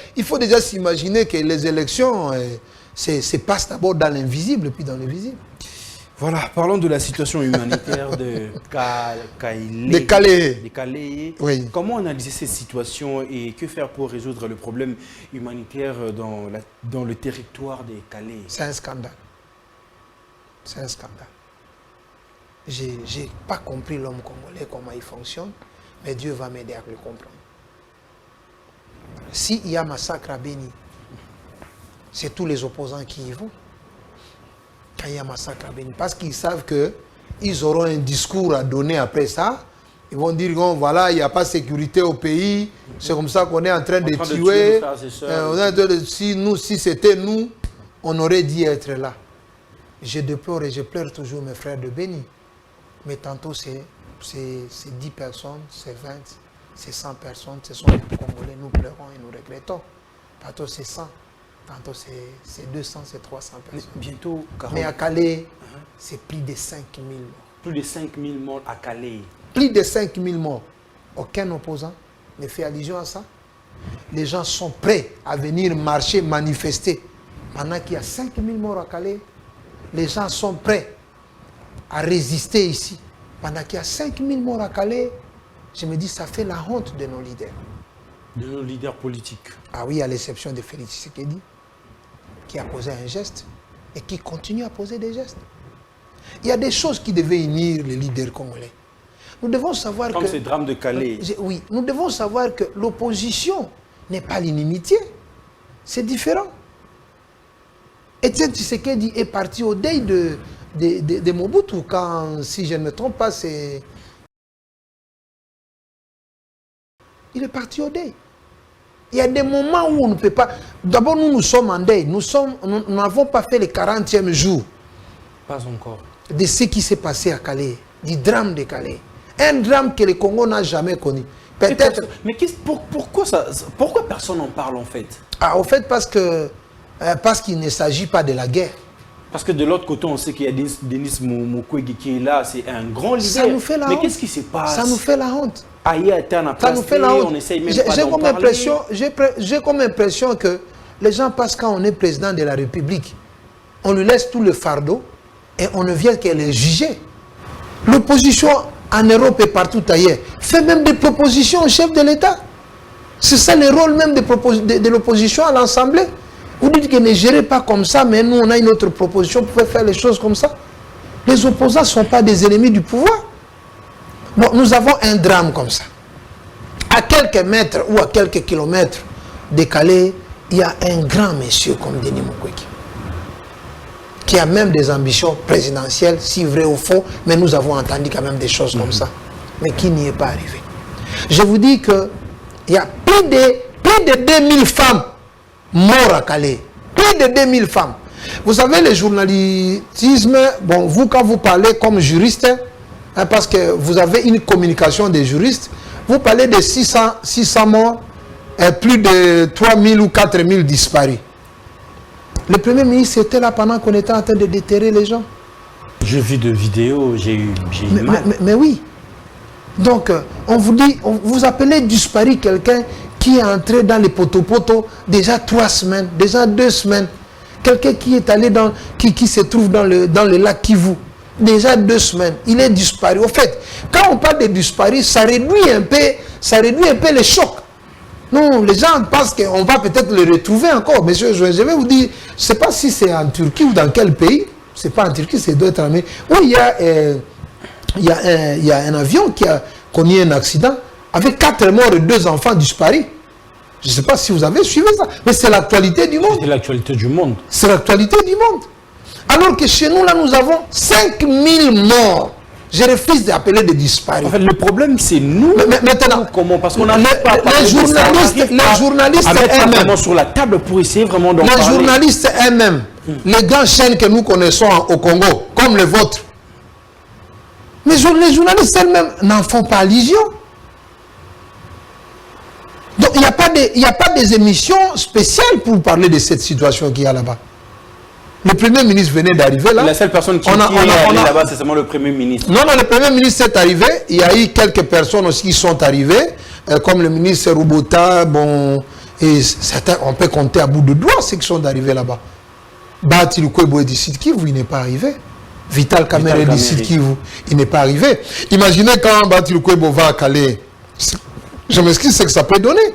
s'imaginer que les élections se passent d'abord dans l'invisible puis dans le visible. Voilà, parlons de la situation humanitaire de Calais. Oui. Comment analyser cette situation et que faire pour résoudre le problème humanitaire dans le territoire de Calais? C'est un scandale. C'est un scandale. Je n'ai pas compris l'homme congolais, comment il fonctionne, mais Dieu va m'aider à le comprendre. S'il y a massacre à Béni, c'est tous les opposants qui y vont. Quand il y a massacre à Béni, parce qu'ils savent qu'ils auront un discours à donner après ça. Ils vont dire, oh, voilà, il n'y a pas de sécurité au pays, c'est comme ça qu'on est en train de tuer. Si c'était nous, on aurait dû être là. Je déplore et je pleure toujours mes frères de Béni. Mais tantôt c'est 10 personnes, c'est 20, c'est 100 personnes, ce sont les Congolais, nous pleurons et nous regrettons. Tantôt c'est 100. Tantôt c'est 200, c'est 300 personnes. Bientôt, 40... Mais à Calais, c'est plus de 5000 morts. Plus de 5000 morts à Calais. Plus de 5000 morts. Aucun opposant ne fait allusion à ça. Les gens sont prêts à venir marcher, manifester. Pendant qu'il y a 5000 morts à Calais, les gens sont prêts à résister ici. Pendant qu'il y a 5000 morts à Calais, je me dis, ça fait la honte de nos leaders. De nos leaders politiques. Ah oui, à l'exception de Félix Tshisekedi, qui a posé un geste et qui continue à poser des gestes. Il y a des choses qui devaient unir les leaders congolais. Nous devons savoir Comme ce drame de Calais. Oui, nous devons savoir que l'opposition n'est pas l'inimitié. C'est différent. Etienne Tshisekedi est parti au deuil de Mobutu quand, si je ne me trompe pas, c'est... Il est parti au deuil. Il y a des moments où on ne peut pas... D'abord, nous sommes en deuil. Nous n'avons pas fait le 40e jour. Pas encore. De ce qui s'est passé à Calais, du drame de Calais. Un drame que le Congo n'a jamais connu. Peut-être... Mais pourquoi personne n'en parle en fait? En fait, parce qu'il ne s'agit pas de la guerre. Parce que de l'autre côté, on sait qu'il y a Denis Mukwege qui est là, c'est un grand leader. Ça nous fait la honte. Mais qu'est-ce qui se passe? Ça nous fait la honte. Ça nous fait la honte. On essaye même pas d'en parler. J'ai comme impression que les gens passent quand on est président de la République. On lui laisse tout le fardeau et on ne vient qu'à les juger. L'opposition en Europe et partout ailleurs fait même des propositions au chef de l'État. C'est ça le rôle même de l'opposition à l'Assemblée. Vous dites que ne gérez pas comme ça, mais nous on a une autre proposition pour faire les choses comme ça. Les opposants ne sont pas des ennemis du pouvoir. Bon, nous avons un drame comme ça. À quelques mètres ou à quelques kilomètres de Calais, il y a un grand monsieur comme Denis Mukwege, qui a même des ambitions présidentielles, si vrai ou faux, mais nous avons entendu quand même des choses comme ça, mais qui n'y est pas arrivé. Je vous dis qu'il y a plus de 2000 femmes mortes à Calais. Plus Plus de 2000 femmes. Vous savez, le journalisme, bon, vous, quand vous parlez comme juriste, hein, parce que vous avez une communication des juristes, vous parlez de 600 morts et plus de 3000 ou 4000 disparus. Le Premier ministre était là pendant qu'on était en train de déterrer les gens. J'ai vu de vidéos, j'ai eu mal. Mais oui. Donc, on vous dit, vous appelez disparu quelqu'un qui est entré dans les poteaux déjà 3 semaines, déjà 2 semaines. Quelqu'un qui est allé qui se trouve dans le lac Kivu. Déjà 2 semaines. Il est disparu. Au fait, quand on parle de disparu, ça réduit un peu le choc. Non, les gens pensent qu'on va peut-être le retrouver encore. Monsieur, je vais vous dire, je ne sais pas si c'est en Turquie ou dans quel pays. C'est pas en Turquie, c'est d'autres armées. Où il y a un avion qui a connu un accident avec 4 morts et 2 enfants disparus. Je ne sais pas si vous avez suivi ça, mais c'est l'actualité du monde. C'est l'actualité du monde. C'est l'actualité du monde. Alors que chez nous, là, nous avons 5000 morts. Je refuse d'appeler des disparus. En fait, le problème, c'est nous. Maintenant, comment? Parce qu'on a les journalistes eux-mêmes sur la table pour essayer vraiment d'en parler. Les journalistes eux-mêmes, les grandes chaînes que nous connaissons au Congo, comme le vôtre, mais les journalistes eux-mêmes n'en font pas allusion. Donc, il n'y a pas des émissions spéciales pour parler de cette situation qu'il y a là-bas. Le Premier ministre venait d'arriver là. La seule personne qui est allée là-bas, c'est seulement le Premier ministre. Non, le Premier ministre est arrivé. Il y a eu quelques personnes aussi qui sont arrivées, comme le ministre Roubota, bon, et certains, on peut compter à bout de doigts ceux qui sont arrivés là-bas. Batil Kwebo est d'ici Kivu, il n'est pas arrivé. Vital Kamerhe est d'ici Kivu, il n'est pas arrivé. Imaginez quand Batil Kwebo va à Calais. Je m'excuse, c'est que ça peut donner.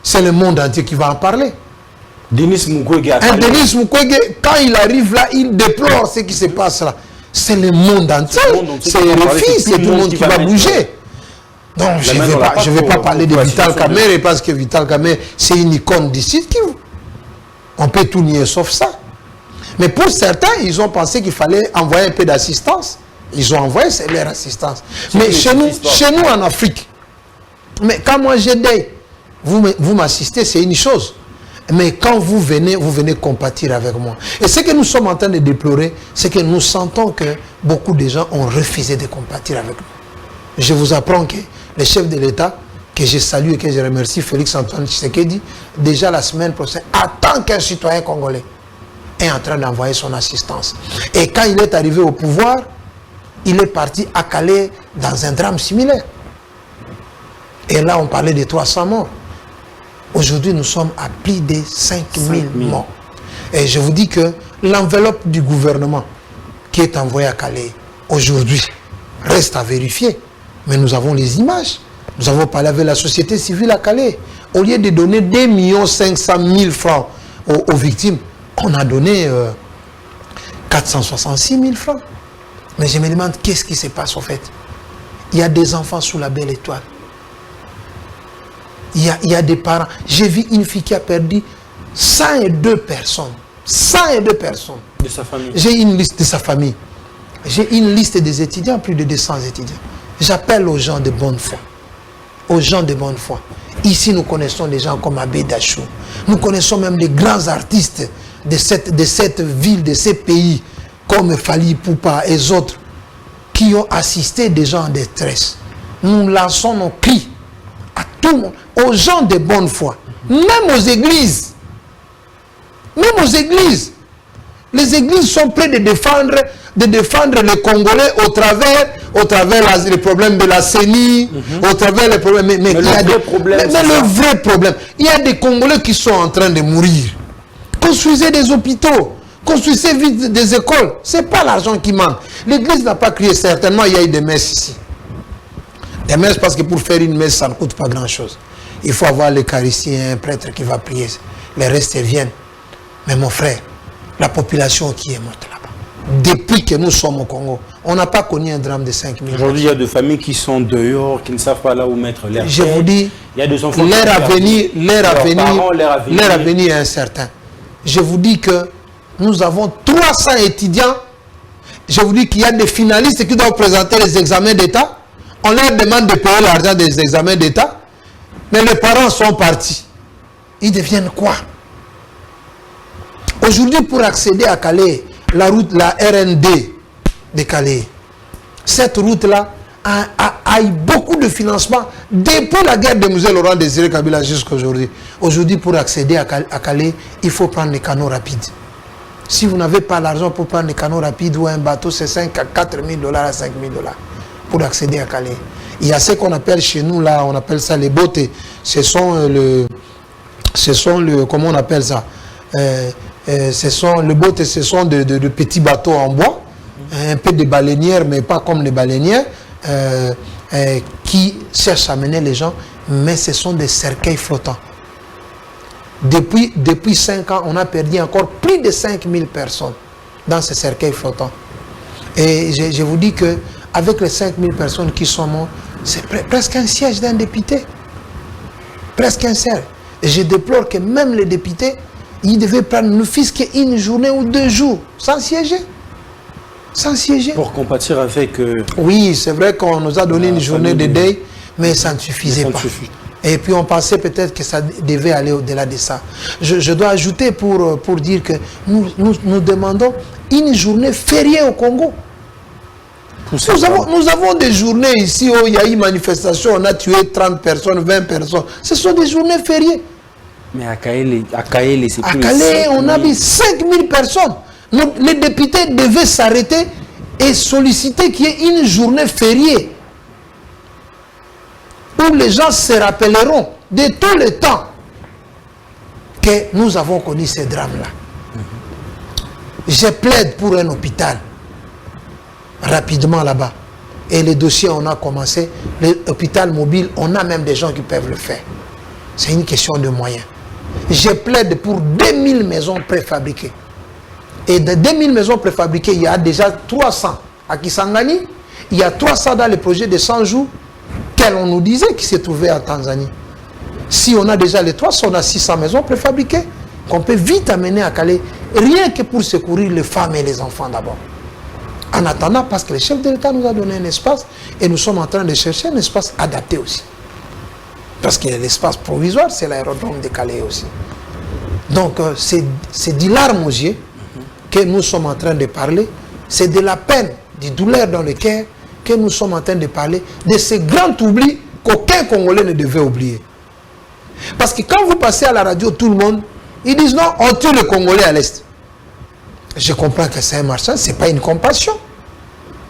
C'est le monde entier qui va en parler. Denis Mukwege, quand il arrive là, il déplore ce qui se passe là. C'est le monde entier. C'est RFI, c'est tout le monde qui va bouger. Donc, je ne vais pas parler de Vital Kamerhe parce que Vital Kamerhe, c'est une icône d'ici. On peut tout nier sauf ça. Mais pour certains, ils ont pensé qu'il fallait envoyer un peu d'assistance. Ils ont envoyé leur assistance. Mais chez nous en Afrique, mais quand moi j'aide, vous m'assistez, c'est une chose. Mais quand vous venez compatir avec moi. Et ce que nous sommes en train de déplorer, c'est que nous sentons que beaucoup de gens ont refusé de compatir avec nous. Je vous apprends que le chef de l'État, que je salue et que je remercie, Félix Antoine Tshisekedi, déjà la semaine prochaine, en tant qu'un citoyen congolais, est en train d'envoyer son assistance. Et quand il est arrivé au pouvoir, il est parti à Calais dans un drame similaire. Et là, on parlait de 300 morts. Aujourd'hui, nous sommes à plus de 5000 morts. Et je vous dis que l'enveloppe du gouvernement qui est envoyée à Calais aujourd'hui reste à vérifier. Mais nous avons les images. Nous avons parlé avec la société civile à Calais. Au lieu de donner 2 500 000 francs aux victimes, on a donné 466 000 francs. Mais je me demande qu'est-ce qui se passe au fait. Il y a des enfants sous la belle étoile. Il y a des parents. J'ai vu une fille qui a perdu 102 personnes. 102 personnes. De sa famille. J'ai une liste de sa famille. J'ai une liste des étudiants, plus de 200 étudiants. J'appelle aux gens de bonne foi. Aux gens de bonne foi. Ici, nous connaissons des gens comme Abbé Dachou. Nous connaissons même les grands artistes de cette ville, de ces pays, comme Fali Poupa et autres, qui ont assisté des gens en détresse. Nous lançons nos cris à tout le monde, aux gens de bonne foi, même aux églises. Même aux églises. Les églises sont prêtes de défendre les Congolais au travers les problèmes de la CENI, au travers les problèmes. Mais le vrai problème, il y a des Congolais qui sont en train de mourir. Construisez des hôpitaux, construisez vite des écoles. Ce n'est pas l'argent qui manque. L'église n'a pas crié, certainement il y a eu des messes ici. Des messes parce que pour faire une messe, ça ne coûte pas grand-chose. Il faut avoir l'Eucharistie et un prêtre qui va prier. Les restes viennent. Mais mon frère, la population qui est morte là-bas, depuis que nous sommes au Congo, on n'a pas connu un drame de 5 000. Aujourd'hui, il y a des familles qui sont dehors, qui ne savent pas là où mettre leur tête. Je vous dis, il y a des enfants leur avenir est incertain. Je vous dis que nous avons 300 étudiants. Je vous dis qu'il y a des finalistes qui doivent présenter les examens d'État. On leur demande de payer l'argent des examens d'État. Mais les parents sont partis. Ils deviennent quoi? Aujourd'hui, pour accéder à Calais, la route, la RN2 de Calais, cette route-là a eu beaucoup de financement depuis la guerre de Mzee Laurent Désiré Kabila jusqu'à aujourd'hui. Aujourd'hui, pour accéder à Calais, il faut prendre les canaux rapides. Si vous n'avez pas l'argent pour prendre les canaux rapides ou un bateau, c'est 5 à 4 000 $ à 5 000 $ pour accéder à Calais. Il y a ce qu'on appelle chez nous, là, on appelle ça les bottes. Ce sont comment on appelle ça? Les bottes, ce sont de petits bateaux en bois, un peu de baleinières, mais pas comme les baleinières, qui cherchent à mener les gens, mais ce sont des cercueils flottants. Depuis 5 ans, on a perdu encore plus de 5000 personnes dans ces cercueils flottants. Et je vous dis qu'avec les 5000 personnes qui sont mortes, c'est presque un siège d'un député. Presque un siège. Et je déplore que même les députés, ils devaient prendre ne fût-ce qu'une journée ou 2 jours sans siéger. Sans siéger. Pour compatir avec... Oui, c'est vrai qu'on nous a donné une journée de deuil, mais ça ne suffisait pas. Et puis on pensait peut-être que ça devait aller au-delà de ça. Je dois ajouter pour dire que nous demandons une journée fériée au Congo. Nous avons des journées ici où il y a eu manifestation, on a tué 30 personnes, 20 personnes. Ce sont des journées fériées. Mais à Calais, c'est plus... À Calais, on a mis 5000 personnes. Les députés devaient s'arrêter et solliciter qu'il y ait une journée fériée où les gens se rappelleront de tout le temps que nous avons connu ces drames-là. Je plaide pour un hôpital rapidement là-bas. Et les dossiers, on a commencé. L'hôpital mobile, on a même des gens qui peuvent le faire. C'est une question de moyens. Je plaide pour 2000 maisons préfabriquées. Et de 2000 maisons préfabriquées, il y a déjà 300 à Kisangani. Il y a 300 dans le projet de 100 jours qu'on nous disait qui se trouvait en Tanzanie. Si on a déjà les 300, on a 600 maisons préfabriquées qu'on peut vite amener à Calais, rien que pour secourir les femmes et les enfants d'abord. En attendant, parce que le chef de l'État nous a donné un espace et nous sommes en train de chercher un espace adapté aussi. Parce que l'espace provisoire, c'est l'aérodrome de Calais aussi. Donc, c'est du larmes aux yeux que nous sommes en train de parler. C'est de la peine, du douleur dans le cœur que nous sommes en train de parler de ce grand oubli qu'aucun Congolais ne devait oublier. Parce que quand vous passez à la radio, tout le monde, ils disent non, on tue le Congolais à l'Est. Je comprends que c'est un marchand, ce n'est pas une compassion.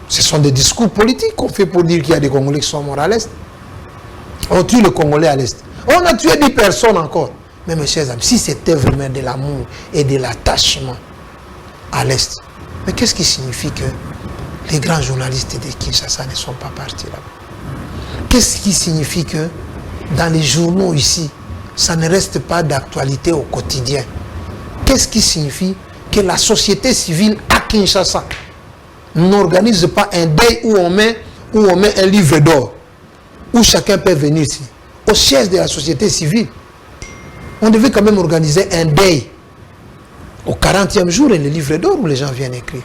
Ce sont des discours politiques qu'on fait pour dire qu'il y a des Congolais qui sont morts à l'Est. On tue le Congolais à l'Est. On a tué 10 personnes encore. Mais mes chers amis, si c'était vraiment de l'amour et de l'attachement à l'Est, mais qu'est-ce qui signifie que les grands journalistes de Kinshasa ne sont pas partis là-bas? Qu'est-ce qui signifie que dans les journaux ici, ça ne reste pas d'actualité au quotidien? Qu'est-ce qui signifie que la société civile à Kinshasa n'organise pas un deuil où on met un livre d'or, où chacun peut venir ici, au siège de la société civile? On devait quand même organiser un deuil au 40e jour et le livre d'or où les gens viennent écrire.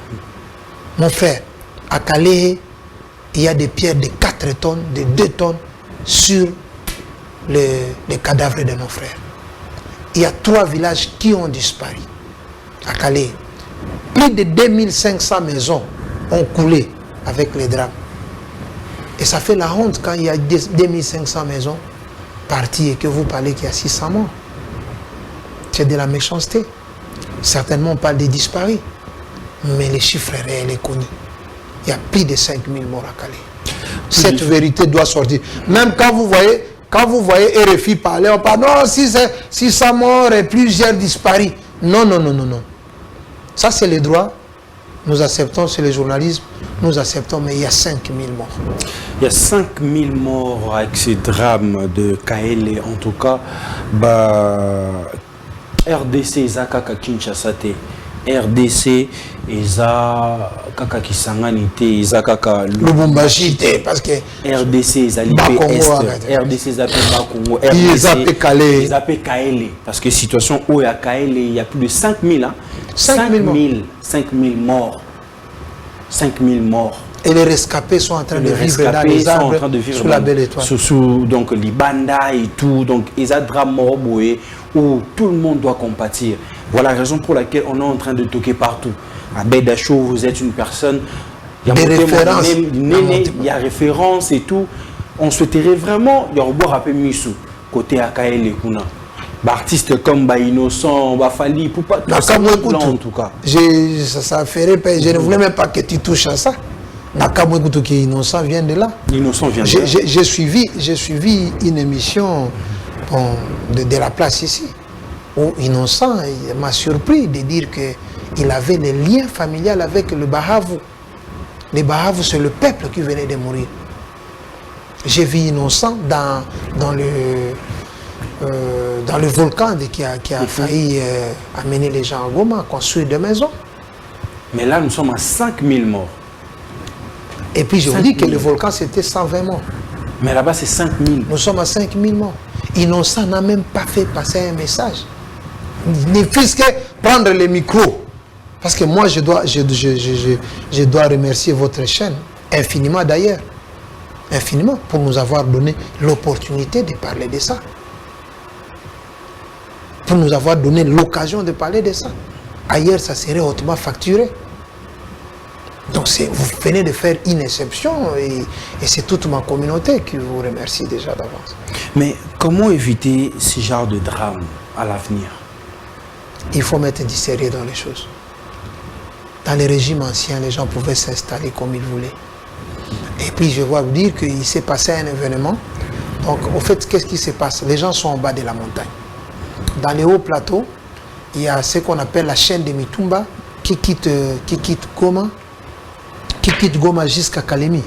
Mon frère, à Calais, il y a des pierres de 4 tonnes, de 2 tonnes sur les cadavres de nos frères. Il y a 3 villages qui ont disparu. À Calais, plus de 2500 maisons ont coulé avec les drames. Et ça fait la honte quand il y a 2500 maisons parties et que vous parlez qu'il y a 600 morts. C'est de la méchanceté. Certainement, on parle des disparus. Mais les chiffres réels sont connus. Il y a plus de 5000 morts à Calais. Cette vérité doit sortir. Même quand vous voyez RFI parler, on parle non, 600 morts et plusieurs disparus. Non, non, non, non, non. Ça, c'est les droits. Nous acceptons, c'est le journalisme. Nous acceptons, mais il y a 5000 morts. Il y a 5000 morts avec ces drames de Kaele. En tout cas, RDC, Izakaka Kinshasa, RDC, Izakaka Kisangani, Izakaka Lubumbashi, parce que RDC, Izalipé Est, RDC, Izapé Bakongo, RDC, Izapé Kaele. Parce que situation où il y a Kaele, il y a plus de 5000 ans. 5000 morts. 5000 morts. Et les rescapés sont en train de vivre dans les arbres sous la belle étoile. Sous donc les bandas et tout. Donc, ils ont un drame où tout le monde doit compatir. Voilà la raison pour laquelle on est en train de toquer partout. À Bedacho, vous êtes une personne. Il y a des références. Il y a référence et tout. On souhaiterait vraiment, il y a un peu Missou, côté Akaele Kuna. Artistes comme Innocent, Bafali, pour pas tout ça, en tout cas. Ça ferait pas. Je ne voulais même pas que tu touches à ça. Nakamouekoutou qui est Innocent vient de là. Innocent vient de là. J'ai suivi une émission de la place ici, où Innocent m'a surpris de dire qu'il avait les liens familiaux avec le Bahavu. Les Bahavu, c'est le peuple qui venait de mourir. J'ai vu Innocent dans le volcan qui a failli amener les gens à Goma, à construire des maisons. Mais là, nous sommes à 5000 morts. Et puis je vous dis que le volcan, c'était 120 morts. Mais là-bas, c'est 5000. Nous sommes à 5000 morts. Innocent n'a même pas fait passer un message. Ne fût-ce que prendre les micros. Parce que moi, je dois remercier votre chaîne, infiniment d'ailleurs. Infiniment, pour nous avoir donné l'opportunité de parler de ça. Pour nous avoir donné l'occasion de parler de ça. Ailleurs, ça serait hautement facturé. Donc, vous venez de faire une exception et c'est toute ma communauté qui vous remercie déjà d'avance. Mais comment éviter ce genre de drame à l'avenir? Il faut mettre du sérieux dans les choses. Dans les régimes anciens, les gens pouvaient s'installer comme ils voulaient. Et puis, je dois vous dire qu'il s'est passé un événement. Donc, au fait, qu'est-ce qui se passe? Les gens sont en bas de la montagne. Dans les hauts plateaux, il y a ce qu'on appelle la chaîne de Mitumba qui quitte Goma jusqu'à Kalemi.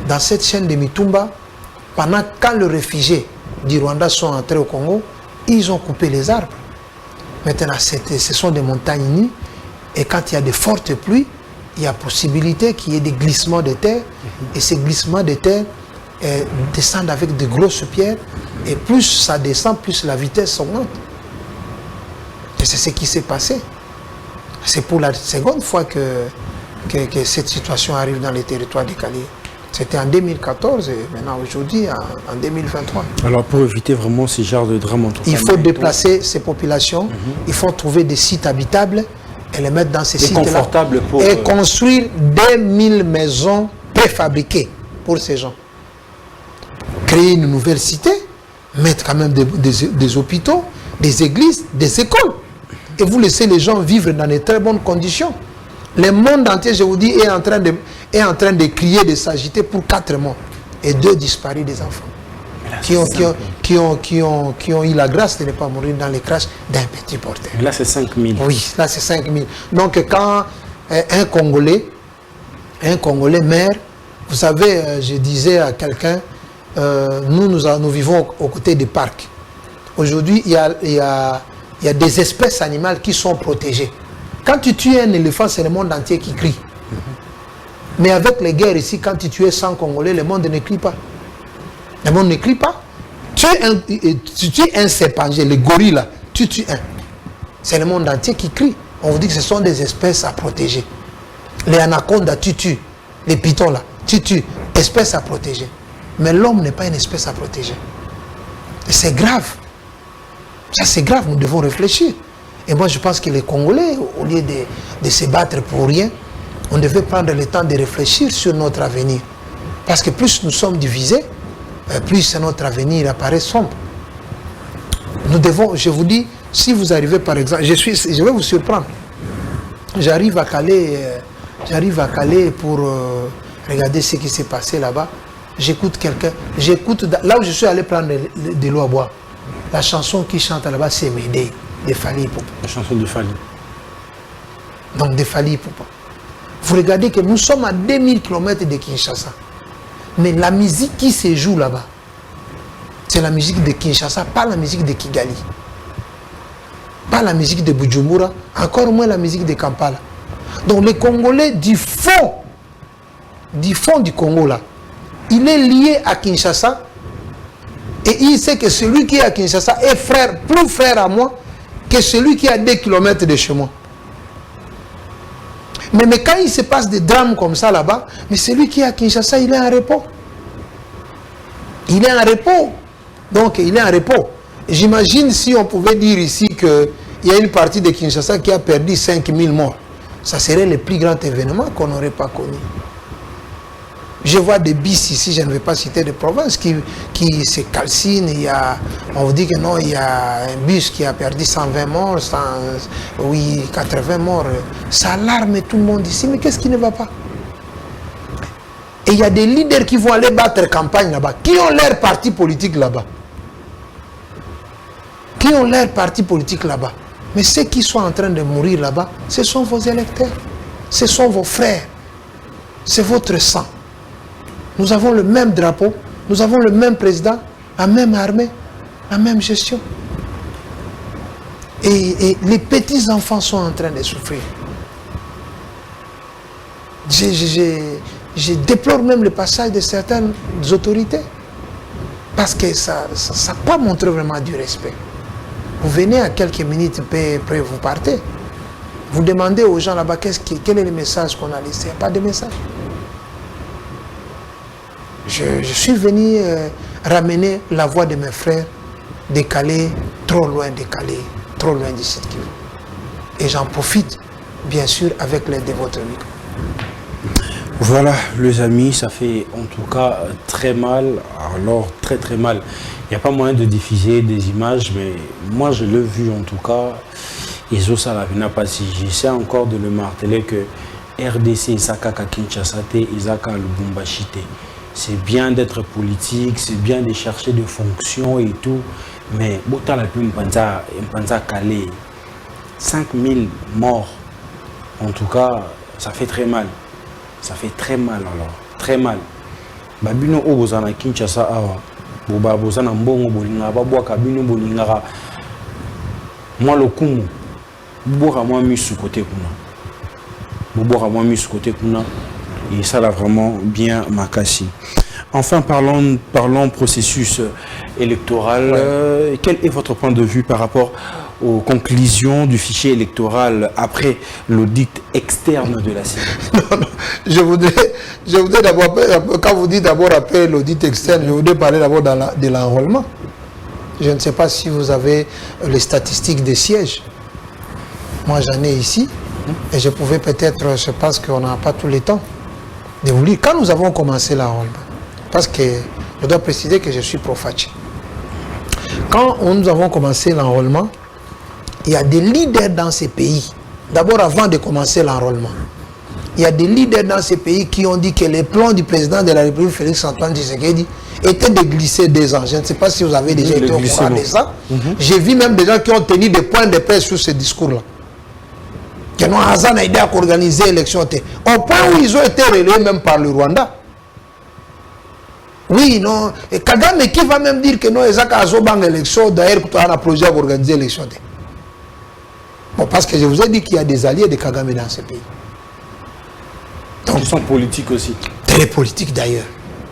Dans cette chaîne de Mitumba, quand les réfugiés du Rwanda sont entrés au Congo, ils ont coupé les arbres. Maintenant, ce sont des montagnes nues. Et quand il y a de fortes pluies, il y a possibilité qu'il y ait des glissements de terre. Et ces glissements de terre descendent avec de grosses pierres. Et plus ça descend, plus la vitesse augmente. Et c'est ce qui s'est passé. C'est pour la seconde fois que cette situation arrive dans les territoires décalés. C'était en 2014 et maintenant aujourd'hui, en 2023. Alors pour éviter vraiment ce genre de drame, il faut déplacer ces populations, il faut trouver des sites habitables et les mettre dans ces sites-là. Et construire 2000 maisons préfabriquées pour ces gens. Créer une nouvelle cité, mettre quand même des hôpitaux, des églises, des écoles. Et vous laissez les gens vivre dans de très bonnes conditions. Le monde entier, je vous dis, est en train de crier, de s'agiter pour 4 morts. Et 2 disparus des enfants. Qui ont eu la grâce de ne pas mourir dans les crashs d'un petit porteur. Là, c'est 5000. Oui, là, c'est 5000. Donc, quand un Congolais meurt, vous savez, je disais à quelqu'un, nous vivons aux côtés des parcs. Aujourd'hui, il y a des espèces animales qui sont protégées. Quand tu tues un éléphant, c'est le monde entier qui crie. Mais avec les guerres ici, quand tu tues 100 Congolais, le monde ne crie pas. Le monde ne crie pas. Tu tues un serpentard, le gorille là, tu tues un. C'est le monde entier qui crie. On vous dit que ce sont des espèces à protéger. Les anacondas, tu tues. Les pitons là, tu tues. Espèces à protéger. Mais l'homme n'est pas une espèce à protéger. Et c'est grave. Ça c'est grave, nous devons réfléchir. Et moi je pense que les Congolais, au lieu de se battre pour rien, on devait prendre le temps de réfléchir sur notre avenir. Parce que plus nous sommes divisés, plus notre avenir apparaît sombre. Nous devons, je vous dis, si vous arrivez par exemple, je vais vous surprendre. J'arrive à Calais pour regarder ce qui s'est passé là-bas. J'écoute quelqu'un, là où je suis allé prendre de l'eau à boire. La chanson qui chante là-bas, c'est Médé, de Fali Ipupa. La chanson de Fali. Donc de Fali Ipupa. Vous regardez que nous sommes à 2000 km de Kinshasa. Mais la musique qui se joue là-bas, c'est la musique de Kinshasa, pas la musique de Kigali. Pas la musique de Bujumbura, encore moins la musique de Kampala. Donc les Congolais du fond du Congo là, il est lié à Kinshasa. Et il sait que celui qui est à Kinshasa est plus frère à moi que celui qui est à 2 km de chez moi. Mais quand il se passe des drames comme ça là-bas, mais celui qui est à Kinshasa, il est en repos. Il est en repos. Donc, il est en repos. J'imagine si on pouvait dire ici qu'il y a une partie de Kinshasa qui a perdu 5000 morts. Ça serait le plus grand événement qu'on n'aurait pas connu. Je vois des bis ici, je ne vais pas citer de province, qui se calcinent. On vous dit que non, il y a un bus qui a perdu 120 morts, 80 morts. Ça alarme tout le monde ici, mais qu'est-ce qui ne va pas? Et il y a des leaders qui vont aller battre campagne là-bas, qui ont leur parti politique là-bas. Qui ont leur parti politique là-bas. Mais ceux qui sont en train de mourir là-bas, ce sont vos électeurs, ce sont vos frères, c'est votre sang. Nous avons le même drapeau, nous avons le même président, la même armée, la même gestion. Et les petits-enfants sont en train de souffrir. Je déplore même le passage de certaines autorités. Parce que ça n'a pas montré vraiment du respect. Vous venez à quelques minutes, après vous partez. Vous demandez aux gens là-bas quel est le message qu'on a laissé. Il n'y a pas de message. Je suis venu ramener la voix de mes frères décalée, trop loin d'ici. Et j'en profite, bien sûr, avec l'aide de votre micro. Voilà, les amis, ça fait en tout cas très mal, alors très mal. Il n'y a pas moyen de diffuser des images, mais moi je l'ai vu en tout cas, et ça n'a pas si j'essaie encore de le marteler que RDC, Isaka Kinshasa, Isaka Lubumbashi. C'est bien d'être politique, c'est bien de chercher des fonctions et tout, mais Bota la plus Mpanza Calais, 5000 morts, en tout cas, ça fait très mal. Ça fait très mal alors, très mal. Babino Obozana Kinshasa Awa, Boba Bozana Mbongo Bolinga, Babwa Kabino Bolinga, moi le Kumu, Boura moi mis sous côté Kuna. Boura moi mis sous côté Kuna. Et ça l'a vraiment bien makassi. Enfin, parlons processus électoral. Ouais. Quel est votre point de vue par rapport aux conclusions du fichier électoral après l'audit externe de la CENI? Je voudrais d'abord, quand vous dites d'abord après l'audit externe, je voudrais parler d'abord de l'enrôlement. Je ne sais pas si vous avez les statistiques des sièges. Moi, j'en ai ici. Et je pouvais peut-être, je pense qu'on n'a pas tout le temps de vous lire. Quand nous avons commencé l'enrôlement, parce que je dois préciser que je suis pro-Fachi. Quand nous avons commencé l'enrôlement, il y a des leaders dans ces pays. D'abord, avant de commencer l'enrôlement, il y a des leaders dans ces pays qui ont dit que les plans du président de la République, Félix-Antoine Tshisekedi, étaient de glisser 2 ans. Je ne sais pas si vous avez déjà été au courant de ça. J'ai vu même des gens qui ont tenu des points de presse sur ce discours-là. Que non, Hazan a aidé à organiser l'élection. Au point où ils ont été relayés même par le Rwanda. Oui, non. Et Kagame qui va même dire que non, ils ont l'élection, d'ailleurs, qu'on a un projet pour organiser l'élection. Bon, parce que je vous ai dit qu'il y a des alliés de Kagame dans ce pays. Donc, ils sont politiques aussi. Très politiques d'ailleurs.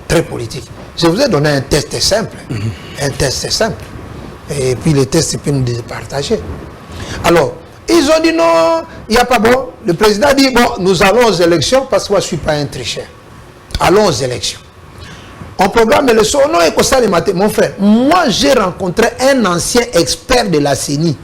Très politiques. Je vous ai donné un test simple. Un test simple. Et puis le test peut nous départager. Alors, ils ont dit non, il n'y a pas bon. Le président dit bon, nous allons aux élections parce que moi je ne suis pas un tricheur. Allons aux élections. On programme les leçons. Non, et ça les matin. Mon frère, moi j'ai rencontré un ancien expert de la CENI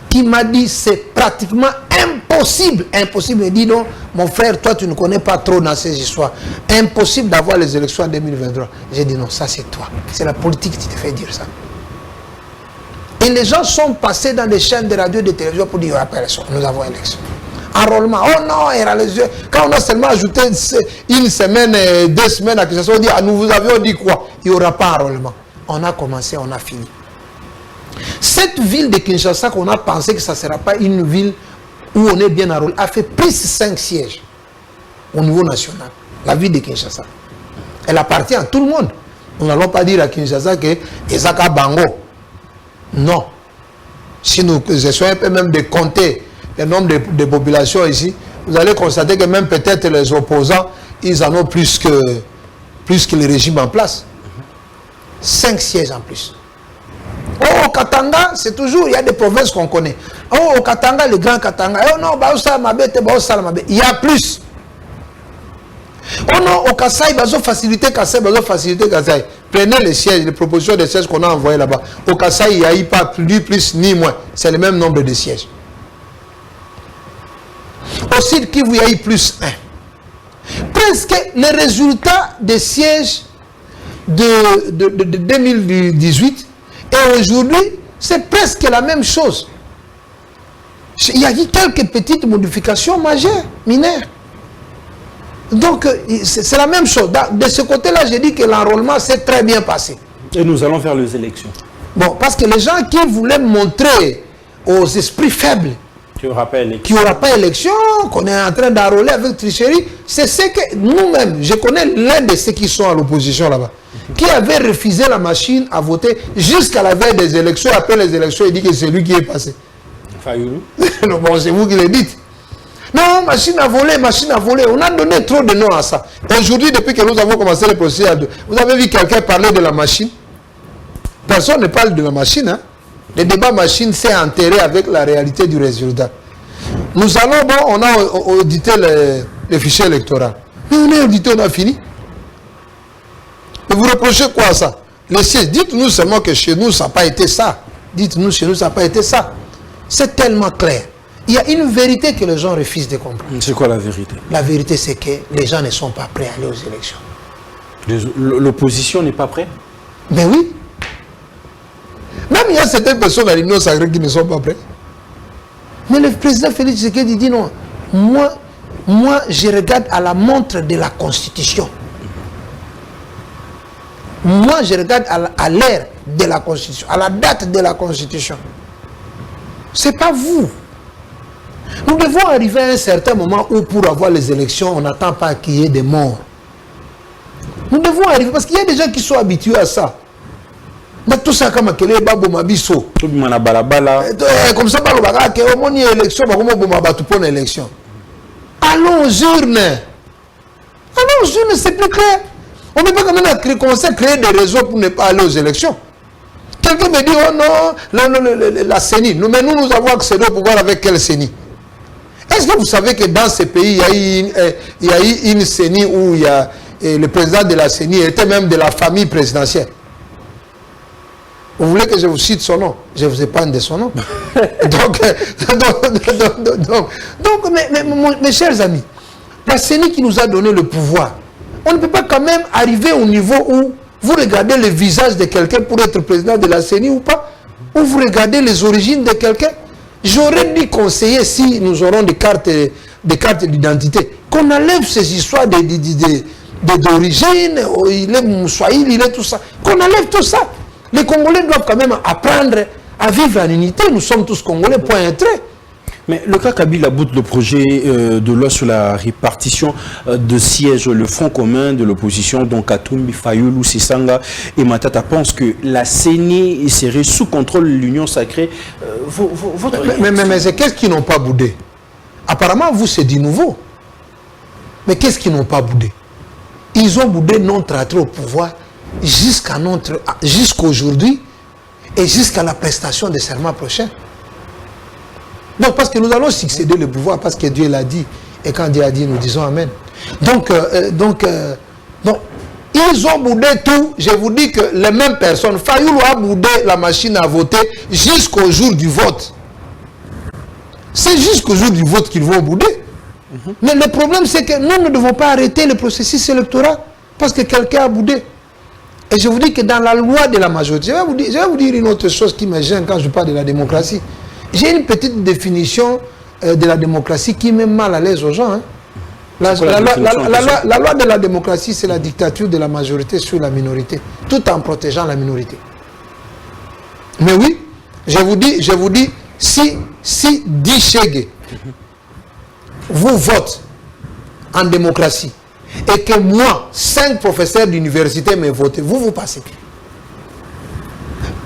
qui m'a dit c'est pratiquement impossible. Impossible. Il dit non, mon frère, toi tu ne connais pas trop dans ces histoires. Impossible d'avoir les élections en 2023. J'ai dit non, ça c'est toi. C'est la politique qui te fait dire ça. Et les gens sont passés dans des chaînes de radio et de télévision pour dire nous avons élection. Enrôlement. Oh non, quand on a seulement ajouté une semaine, 2 semaines à Kinshasa, on dit nous vous avions dit quoi? Il n'y aura pas enrôlement. On a commencé, on a fini. Cette ville de Kinshasa qu'on a pensé que ça ne sera pas une ville où on est bien enrôlé, a fait plus de 5 sièges au niveau national. La ville de Kinshasa. Elle appartient à tout le monde. Nous n'allons pas dire à Kinshasa que Ezaka Bango. Non. Si nous essayons un peu même de compter le nombre de populations ici, vous allez constater que même peut-être les opposants, ils en ont plus que le régime en place. 5 sièges en plus. Oh, Katanga, c'est toujours, il y a des provinces qu'on connaît. Oh, au Katanga, le grand Katanga. Oh non, il y a plus. Oh non, au Kassai, il faut faciliter Kassai, Prenez les sièges, les propositions de sièges qu'on a envoyées là-bas. Au Kassai, il n'y a eu pas plus ni moins. C'est le même nombre de sièges. Au Sud Kivu, il y a eu plus 1. Presque les résultats des sièges de 2018 et aujourd'hui, c'est presque la même chose. Il y a eu quelques petites modifications majeures, mineures. Donc, c'est la même chose. De ce côté-là, j'ai dit que l'enrôlement s'est très bien passé. Et nous allons faire les élections. Bon, parce que les gens qui voulaient montrer aux esprits faibles qu'il n'y aura pas élection, qu'on est en train d'enrôler avec tricherie, c'est ce que nous-mêmes, je connais l'un de ceux qui sont à l'opposition là-bas, qui avait refusé la machine à voter jusqu'à la veille des élections. Après les élections, il dit que c'est lui qui est passé. Fayoulou. Non, bon, c'est vous qui le dites. Non, machine à voler, machine à voler. On a donné trop de noms à ça. Aujourd'hui, depuis que nous avons commencé le processus, vous avez vu quelqu'un parler de la machine? Personne ne parle de la machine. Hein? Le débat machine s'est enterré avec la réalité du résultat. Nous allons, bon, on a audité les fichiers électoraux. Mais on a audité, on a fini. Et vous reprochez quoi à ça? Les sièges, dites-nous seulement que chez nous, ça n'a pas été ça. Dites-nous, chez nous, ça n'a pas été ça. C'est tellement clair. Il y a une vérité que les gens refusent de comprendre. C'est quoi la vérité? La vérité, c'est que les gens ne sont pas prêts à aller aux élections. L'opposition n'est pas prête? Mais oui. Même il y a certaines personnes à l'Union sacrée qui ne sont pas prêtes. Mais le président Félix Tshisekedi dit non. Moi, je regarde à la montre de la Constitution. Moi, je regarde à l'ère de la Constitution, à la date de la Constitution. Ce n'est pas vous. Nous devons arriver à un certain moment où pour avoir les élections, on n'attend pas qu'il y ait des morts. Nous devons arriver, parce qu'il y a des gens qui sont habitués à ça. Mais tout ça, comme les babou mabiso. Comme ça, on y a élection, on élection. Allons aux urnes. Allons aux urnes, c'est plus clair. On ne peut pas quand même créer des raisons pour ne pas aller aux élections. Quelqu'un me dit, oh non, la CENI. Nous avons accédé au pouvoir avec quelle CENI? Est-ce que vous savez que dans ce pays, il y a eu une CENI où il y a, le président de la CENI était même de la famille présidentielle? Vous voulez que je vous cite son nom? Je vous épargne de son nom. donc mes chers amis, la CENI qui nous a donné le pouvoir, on ne peut pas quand même arriver au niveau où vous regardez le visage de quelqu'un pour être président de la CENI ou pas, ou vous regardez les origines de quelqu'un. J'aurais dû conseiller, si nous aurons des cartes d'identité, qu'on enlève ces histoires d'origine, il est Moussouaïl, il est tout ça, qu'on enlève tout ça. Les Congolais doivent quand même apprendre à vivre en unité. Nous sommes tous Congolais, point et trait. Mais le cas Kabila bout le projet de loi sur la répartition de sièges, le front commun de l'opposition, donc Katumbi, Fayoulou, Sisanga et Matata pense que la CENI serait sous contrôle de l'Union sacrée. Mais c'est qu'est-ce qu'ils n'ont pas boudé? Apparemment, vous, c'est du nouveau. Mais qu'est-ce qu'ils n'ont pas boudé? Ils ont boudé notre attrait au pouvoir jusqu'aujourd'hui et jusqu'à la prestation des serments prochains. Donc, parce que nous allons succéder le pouvoir, parce que Dieu l'a dit. Et quand Dieu a dit, nous disons Amen. Donc, ils ont boudé tout. Je vous dis que les mêmes personnes, Fayoulou a boudé la machine à voter jusqu'au jour du vote. C'est jusqu'au jour du vote qu'ils vont bouder. Mais le problème, c'est que nous ne devons pas arrêter le processus électoral parce que quelqu'un a boudé. Et je vous dis que dans la loi de la majorité, je vais vous dire une autre chose qui me gêne quand je parle de la démocratie. J'ai une petite définition de la démocratie qui met mal à l'aise aux gens. Hein. La loi de la démocratie, c'est la dictature de la majorité sur la minorité, tout en protégeant la minorité. Mais oui, je vous dis, si Dishege vous vote en démocratie et que moi, 5 professeurs d'université me votent, vous passez.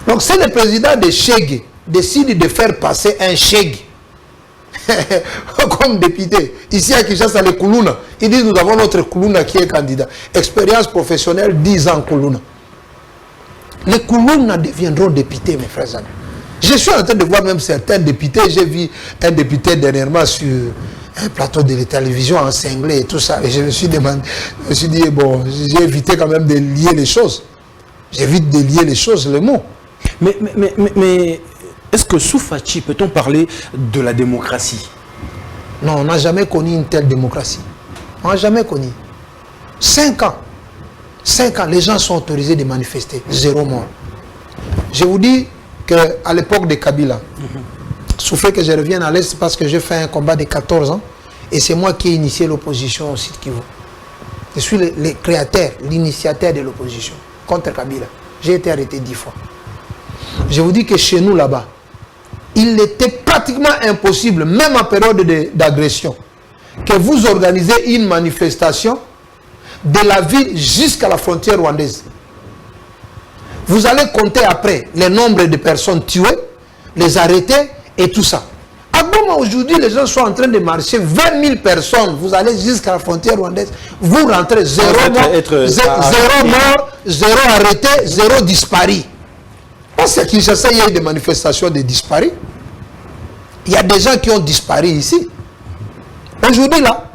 Donc c'est le président de Chege décide de faire passer un chèque comme député. Ici à Kinshasa, les Koulouna, ils disent nous avons notre Koulouna qui est candidat. Expérience professionnelle, 10 ans Koulouna. Les Koulouna deviendront députés, mes frères et amis. Je Je suis en train de voir même certains députés. J'ai vu un député dernièrement sur un plateau de la télévision en cinglé et tout ça. Et je me suis dit, bon, j'ai évité quand même de lier les choses. J'évite de lier les choses, le mot. Mais est-ce que sous Fachi, peut-on parler de la démocratie? Non, on n'a jamais connu une telle démocratie. On n'a jamais connu. 5 ans. 5 ans, les gens sont autorisés de manifester. 0 mort. Je vous dis qu'à l'époque de Kabila, souffrez que je revienne à l'Est parce que j'ai fait un combat de 14 ans et c'est moi qui ai initié l'opposition au Sud Kivu. Je suis le créateur, l'initiateur de l'opposition contre Kabila. J'ai été arrêté 10 fois. Je vous dis que chez nous là-bas, il était pratiquement impossible, même en période d'agression, que vous organisez une manifestation de la ville jusqu'à la frontière rwandaise. Vous allez compter après le nombre de personnes tuées, les arrêter et tout ça. À Goma aujourd'hui, les gens sont en train de marcher, 20 000 personnes, vous allez jusqu'à la frontière rwandaise, vous rentrez, 0 mort, 0 arrêté, 0 disparu. Parce qu'à Kinshasa, il y a eu des manifestations de disparus. Il y a des gens qui ont disparu ici. Aujourd'hui, là,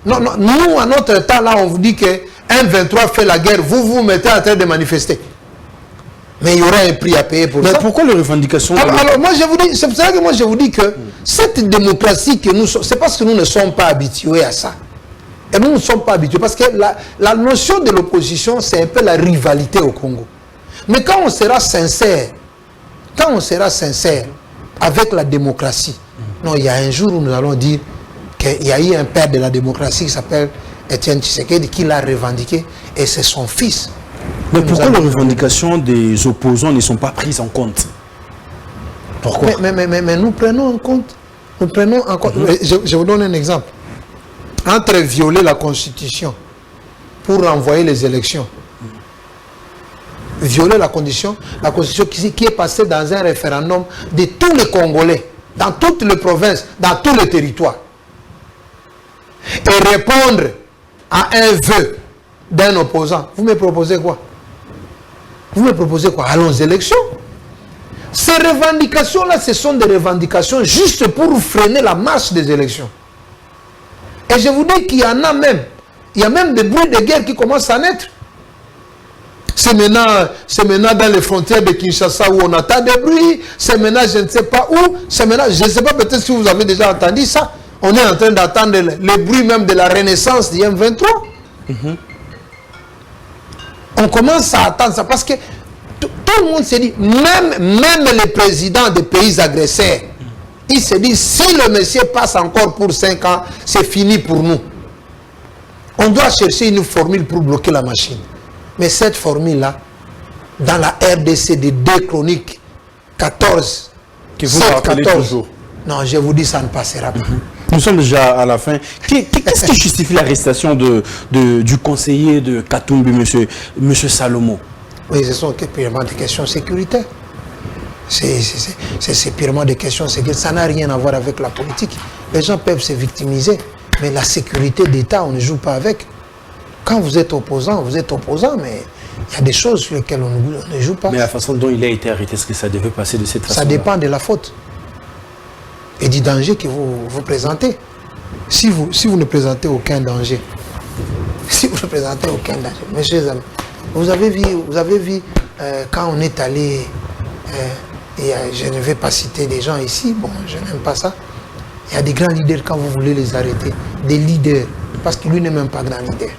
non, nous, à notre temps, là, on vous dit que 1-23 fait la guerre, vous vous mettez en train de manifester. Mais il y aura un prix à payer pour ça. Mais pourquoi les revendications? Alors moi, je vous dis, c'est pour ça que moi, je vous dis que cette démocratie que nous sommes, c'est parce que nous ne sommes pas habitués à ça. Et nous ne sommes pas habitués, parce que la notion de l'opposition, c'est un peu la rivalité au Congo. Mais quand on sera sincère, avec la démocratie, non, il y a un jour où nous allons dire qu'il y a eu un père de la démocratie qui s'appelle Étienne Tshisekedi qui l'a revendiqué et c'est son fils. Mais pourquoi les revendications des opposants ne sont pas prises en compte? Pourquoi? Mais nous prenons en compte. Nous prenons en compte. Je vous donne un exemple. Entre violer la Constitution pour renvoyer les élections, violer la Constitution qui est passée dans un référendum de tous les Congolais, dans toutes les provinces, dans tous les territoires, et répondre à un vœu d'un opposant. Vous me proposez quoi? Vous me proposez quoi? Allons aux élections. Ces revendications-là, ce sont des revendications juste pour freiner la marche des élections. Et je vous dis qu'il y en a même. Il y a même des bruits de guerre qui commencent à naître. C'est maintenant dans les frontières de Kinshasa où on entend des bruits. C'est maintenant je ne sais pas où. C'est maintenant, je ne sais pas peut-être si vous avez déjà entendu ça. On est en train d'attendre les bruits même de la renaissance du M23. On commence à attendre ça parce que tout le monde se dit, même les présidents des pays agresseurs, ils se disent, si le monsieur passe encore pour 5 ans, c'est fini pour nous. On doit chercher une formule pour bloquer la machine. Mais cette formule-là, dans la RDC de 2 Chroniques 14, que vous rappelez toujours. Non, je vous dis, ça ne passera pas. Nous sommes déjà à la fin. Qu'est-ce qui justifie l'arrestation du conseiller de Katumbi, monsieur Salomo? Oui, ce sont purement des questions sécuritaires. C'est purement des questions sécuritaires. Ça n'a rien à voir avec la politique. Les gens peuvent se victimiser, mais la sécurité d'État, on ne joue pas avec. Quand vous êtes opposant, mais il y a des choses sur lesquelles on ne joue pas. Mais la façon dont il a été arrêté, est-ce que ça devait passer de cette façon? Ça dépend de la faute et du danger que vous présentez. Si vous ne présentez aucun danger, mes chers amis, vous avez vu quand on est allé, et je ne vais pas citer des gens ici, bon, je n'aime pas ça, il y a des grands leaders quand vous voulez les arrêter, des leaders, parce que lui n'est même pas grand leader.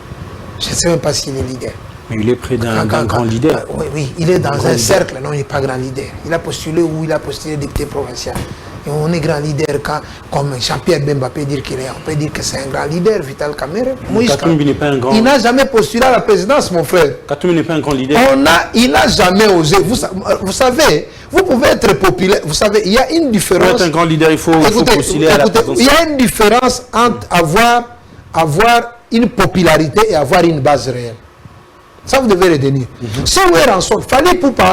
Je ne sais même pas s'il est leader. Mais il est près d'un grand leader. Oui, il est dans un cercle, non, il n'est pas grand leader. Il a postulé député provincial. Et on est grand leader quand, comme Jean-Pierre Bemba peut dire qu'il est, on peut dire que c'est un grand leader, Vital Kamerhe. Katumbi n'est pas un grand... Il n'a jamais postulé à la présidence, mon frère. Katumbi n'est pas un grand leader. Il n'a jamais osé. Vous savez, vous pouvez être populaire. Vous savez, il y a une différence. Pour être un grand leader, il faut postuler à la présidence. Il y a une différence entre avoir une popularité et avoir une base réelle. Ça, vous devez retenir. Si vous êtes en sorte, Fally Ipupa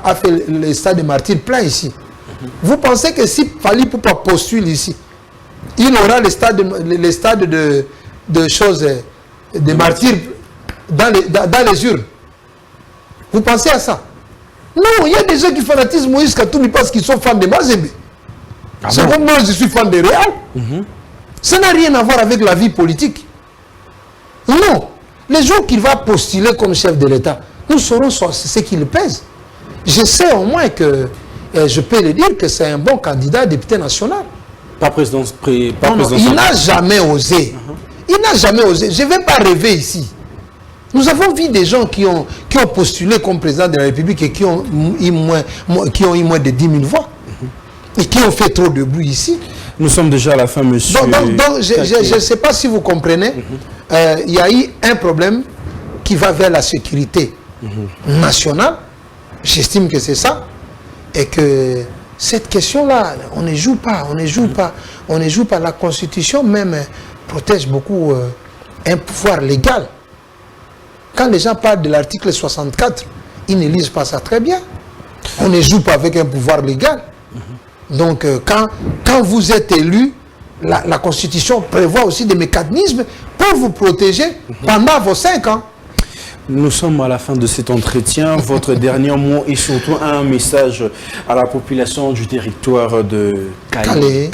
a fait le stade de martyrs plein ici. Vous pensez que si Fally Ipupa postule ici, il aura le stade de choses, de martyrs dans les urnes? Vous pensez à ça? Non, il y a des gens qui fanatisent Moïse Katoumi parce qu'ils sont fans de Mazembe. C'est comme moi, je suis fan de Real. Ça n'a rien à voir avec la vie politique. Non. Les jours qu'il va postuler comme chef de l'État, nous saurons ce qu'il pèse. Je sais au moins que, je peux le dire, que c'est un bon candidat député national. Pas président. Non, il n'a jamais osé. Il n'a jamais osé. Je ne vais pas rêver ici. Nous avons vu des gens qui ont postulé comme président de la République et qui ont eu moins de 10 000 voix. Et qui ont fait trop de bruit ici. Nous sommes déjà à la fin, monsieur. Donc je ne sais pas si vous comprenez. Il y a eu un problème qui va vers la sécurité nationale. J'estime que c'est ça. Et que cette question-là, on ne joue pas. On ne joue pas. On ne joue pas. La Constitution même protège beaucoup un pouvoir légal. Quand les gens parlent de l'article 64, ils ne lisent pas ça très bien. On ne joue pas avec un pouvoir légal. Donc, quand vous êtes élu, la Constitution prévoit aussi des mécanismes pour vous protéger pendant vos 5 ans. Nous sommes à la fin de cet entretien. Votre dernier mot et surtout un message à la population du territoire de Calais.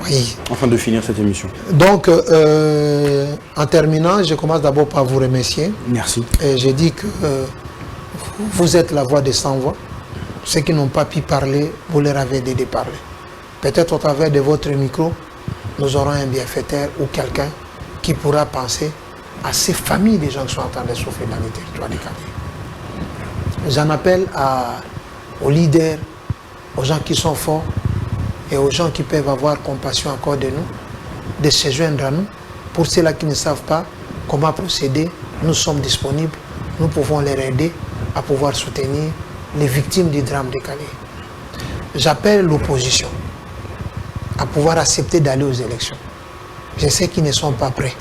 Oui. Afin de finir cette émission. Donc, en terminant, je commence d'abord par vous remercier. Merci. Et je dis que vous êtes la voix des sans-voix. Ceux qui n'ont pas pu parler, vous leur avez aidé de parler. Peut-être au travers de votre micro, nous aurons un bienfaiteur ou quelqu'un qui pourra penser à ces familles des gens qui sont en train de souffrir dans les territoires du Calais. J'en appelle aux leaders, aux gens qui sont forts et aux gens qui peuvent avoir compassion encore de nous, de se joindre à nous. Pour ceux-là qui ne savent pas comment procéder, nous sommes disponibles, nous pouvons les aider à pouvoir soutenir les victimes du drame de Calais. J'appelle l'opposition à pouvoir accepter d'aller aux élections. Je sais qu'ils ne sont pas prêts,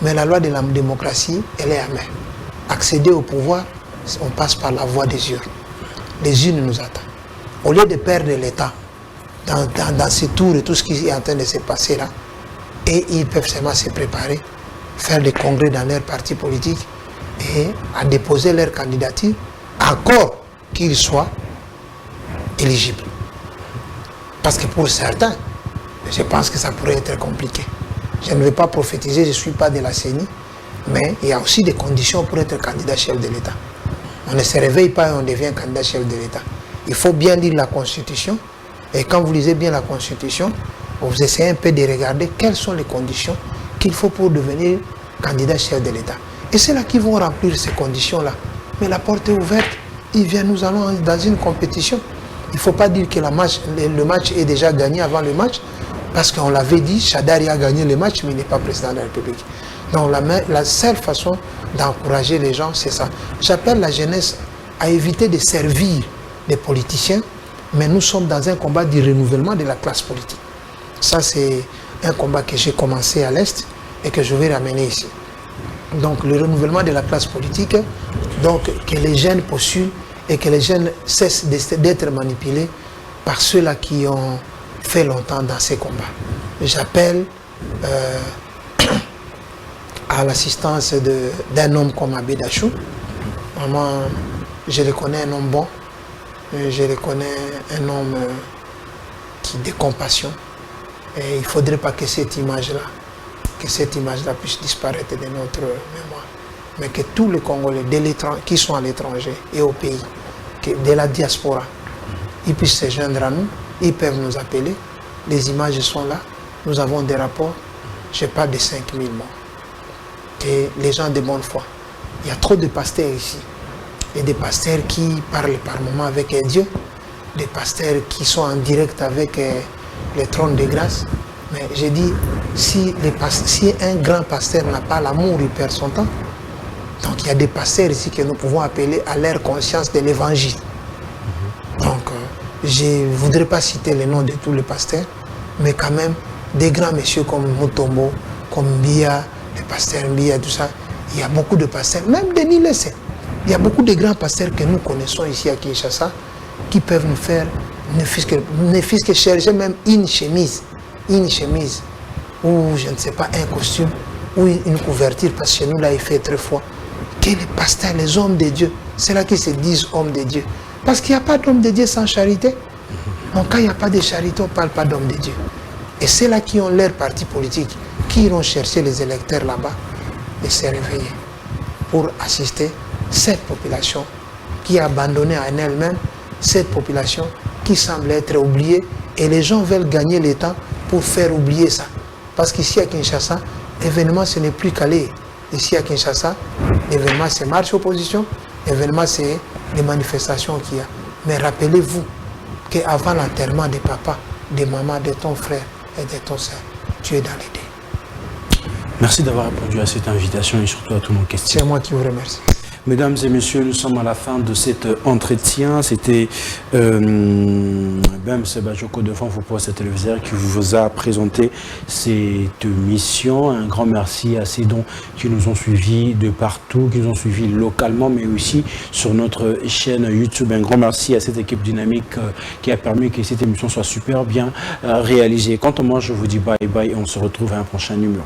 mais la loi de la démocratie, elle est amère. Accéder au pouvoir, on passe par la voie des urnes. Les urnes nous attendent. Au lieu de perdre l'État dans ces tours et tout ce qui est en train de se passer là, et ils peuvent seulement se préparer, faire des congrès dans leur parti politique et à déposer leur candidature, encore qu'ils soient éligibles. Parce que pour certains, je pense que ça pourrait être compliqué. Je ne vais pas prophétiser, je ne suis pas de la CENI, mais il y a aussi des conditions pour être candidat chef de l'État. On ne se réveille pas et on devient candidat chef de l'État. Il faut bien lire la Constitution, et quand vous lisez bien la Constitution, vous essayez un peu de regarder quelles sont les conditions qu'il faut pour devenir candidat chef de l'État. Et c'est là qu'ils vont remplir ces conditions-là. Mais la porte est ouverte, nous allons dans une compétition. Il ne faut pas dire que le match est déjà gagné avant le match, parce qu'on l'avait dit, Chadari a gagné le match, mais il n'est pas président de la République. Donc la seule façon d'encourager les gens, c'est ça. J'appelle la jeunesse à éviter de servir les politiciens, mais nous sommes dans un combat du renouvellement de la classe politique. Ça, c'est un combat que j'ai commencé à l'Est et que je vais ramener ici. Donc le renouvellement de la classe politique, donc que les jeunes postulent et que les jeunes cessent d'être manipulés par ceux-là qui ont fait longtemps dans ces combats. J'appelle à l'assistance d'un homme comme Abbé Dachou. Vraiment, je le connais un homme bon, je le connais un homme qui de compassion. Et il ne faudrait pas que cette image-là puisse disparaître de notre mémoire. Mais que tous les Congolais qui sont à l'étranger et au pays, de la diaspora, ils puissent se joindre à nous, ils peuvent nous appeler, les images sont là, nous avons des rapports, je parle de 5000 morts. Et les gens de bonne foi, il y a trop de pasteurs ici, et des pasteurs qui parlent par moments avec Dieu, des pasteurs qui sont en direct avec le trône de grâce. Mais j'ai dit, si un grand pasteur n'a pas l'amour, il perd son temps. Donc il y a des pasteurs ici que nous pouvons appeler à leur conscience de l'évangile. Donc je ne voudrais pas citer les noms de tous les pasteurs, mais quand même des grands messieurs comme Mutombo, comme Mbia, le pasteur Mbia, tout ça. Il y a beaucoup de pasteurs, même Denis Lessé. Il y a beaucoup de grands pasteurs que nous connaissons ici à Kinshasa qui peuvent nous faire, ne fût-ce que chercher même une chemise, ou je ne sais pas, un costume, ou une couverture, parce que chez nous là il fait très froid. Que les pasteurs, les hommes de Dieu, c'est là qu'ils se disent hommes de Dieu, Parce qu'il n'y a pas d'homme de Dieu sans charité. Donc quand il n'y a pas de charité, on ne parle pas d'homme de Dieu. Et c'est là qui ont leur parti politique, qui iront chercher les électeurs là-bas et se réveiller pour assister cette population qui est abandonnée à elle-même, cette population qui semble être oubliée, et les gens veulent gagner le temps pour faire oublier ça. Parce qu'ici à Kinshasa, l'événement ce n'est plus calé. Ici à Kinshasa, l'événement c'est marche opposition, l'événement c'est les manifestations qu'il y a. Mais rappelez-vous qu'avant l'enterrement de papa, de maman, de ton frère et de ton soeur, tu es dans les dés. Merci d'avoir répondu à cette invitation et surtout à toutes nos questions. C'est moi qui vous remercie. Mesdames et messieurs, nous sommes à la fin de cet entretien. C'était Bems Bajoko de France Téléviseur qui vous a présenté cette mission. Un grand merci à ces dons qui nous ont suivis de partout, qui nous ont suivis localement, mais aussi sur notre chaîne YouTube. Un grand merci à cette équipe dynamique qui a permis que cette émission soit super bien réalisée. Quant à moi, je vous dis bye bye et on se retrouve à un prochain numéro.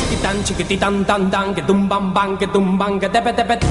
Chiquititan, chiquititan, tan, tan, que tum bam bam, que tum bam, que tepe tepe.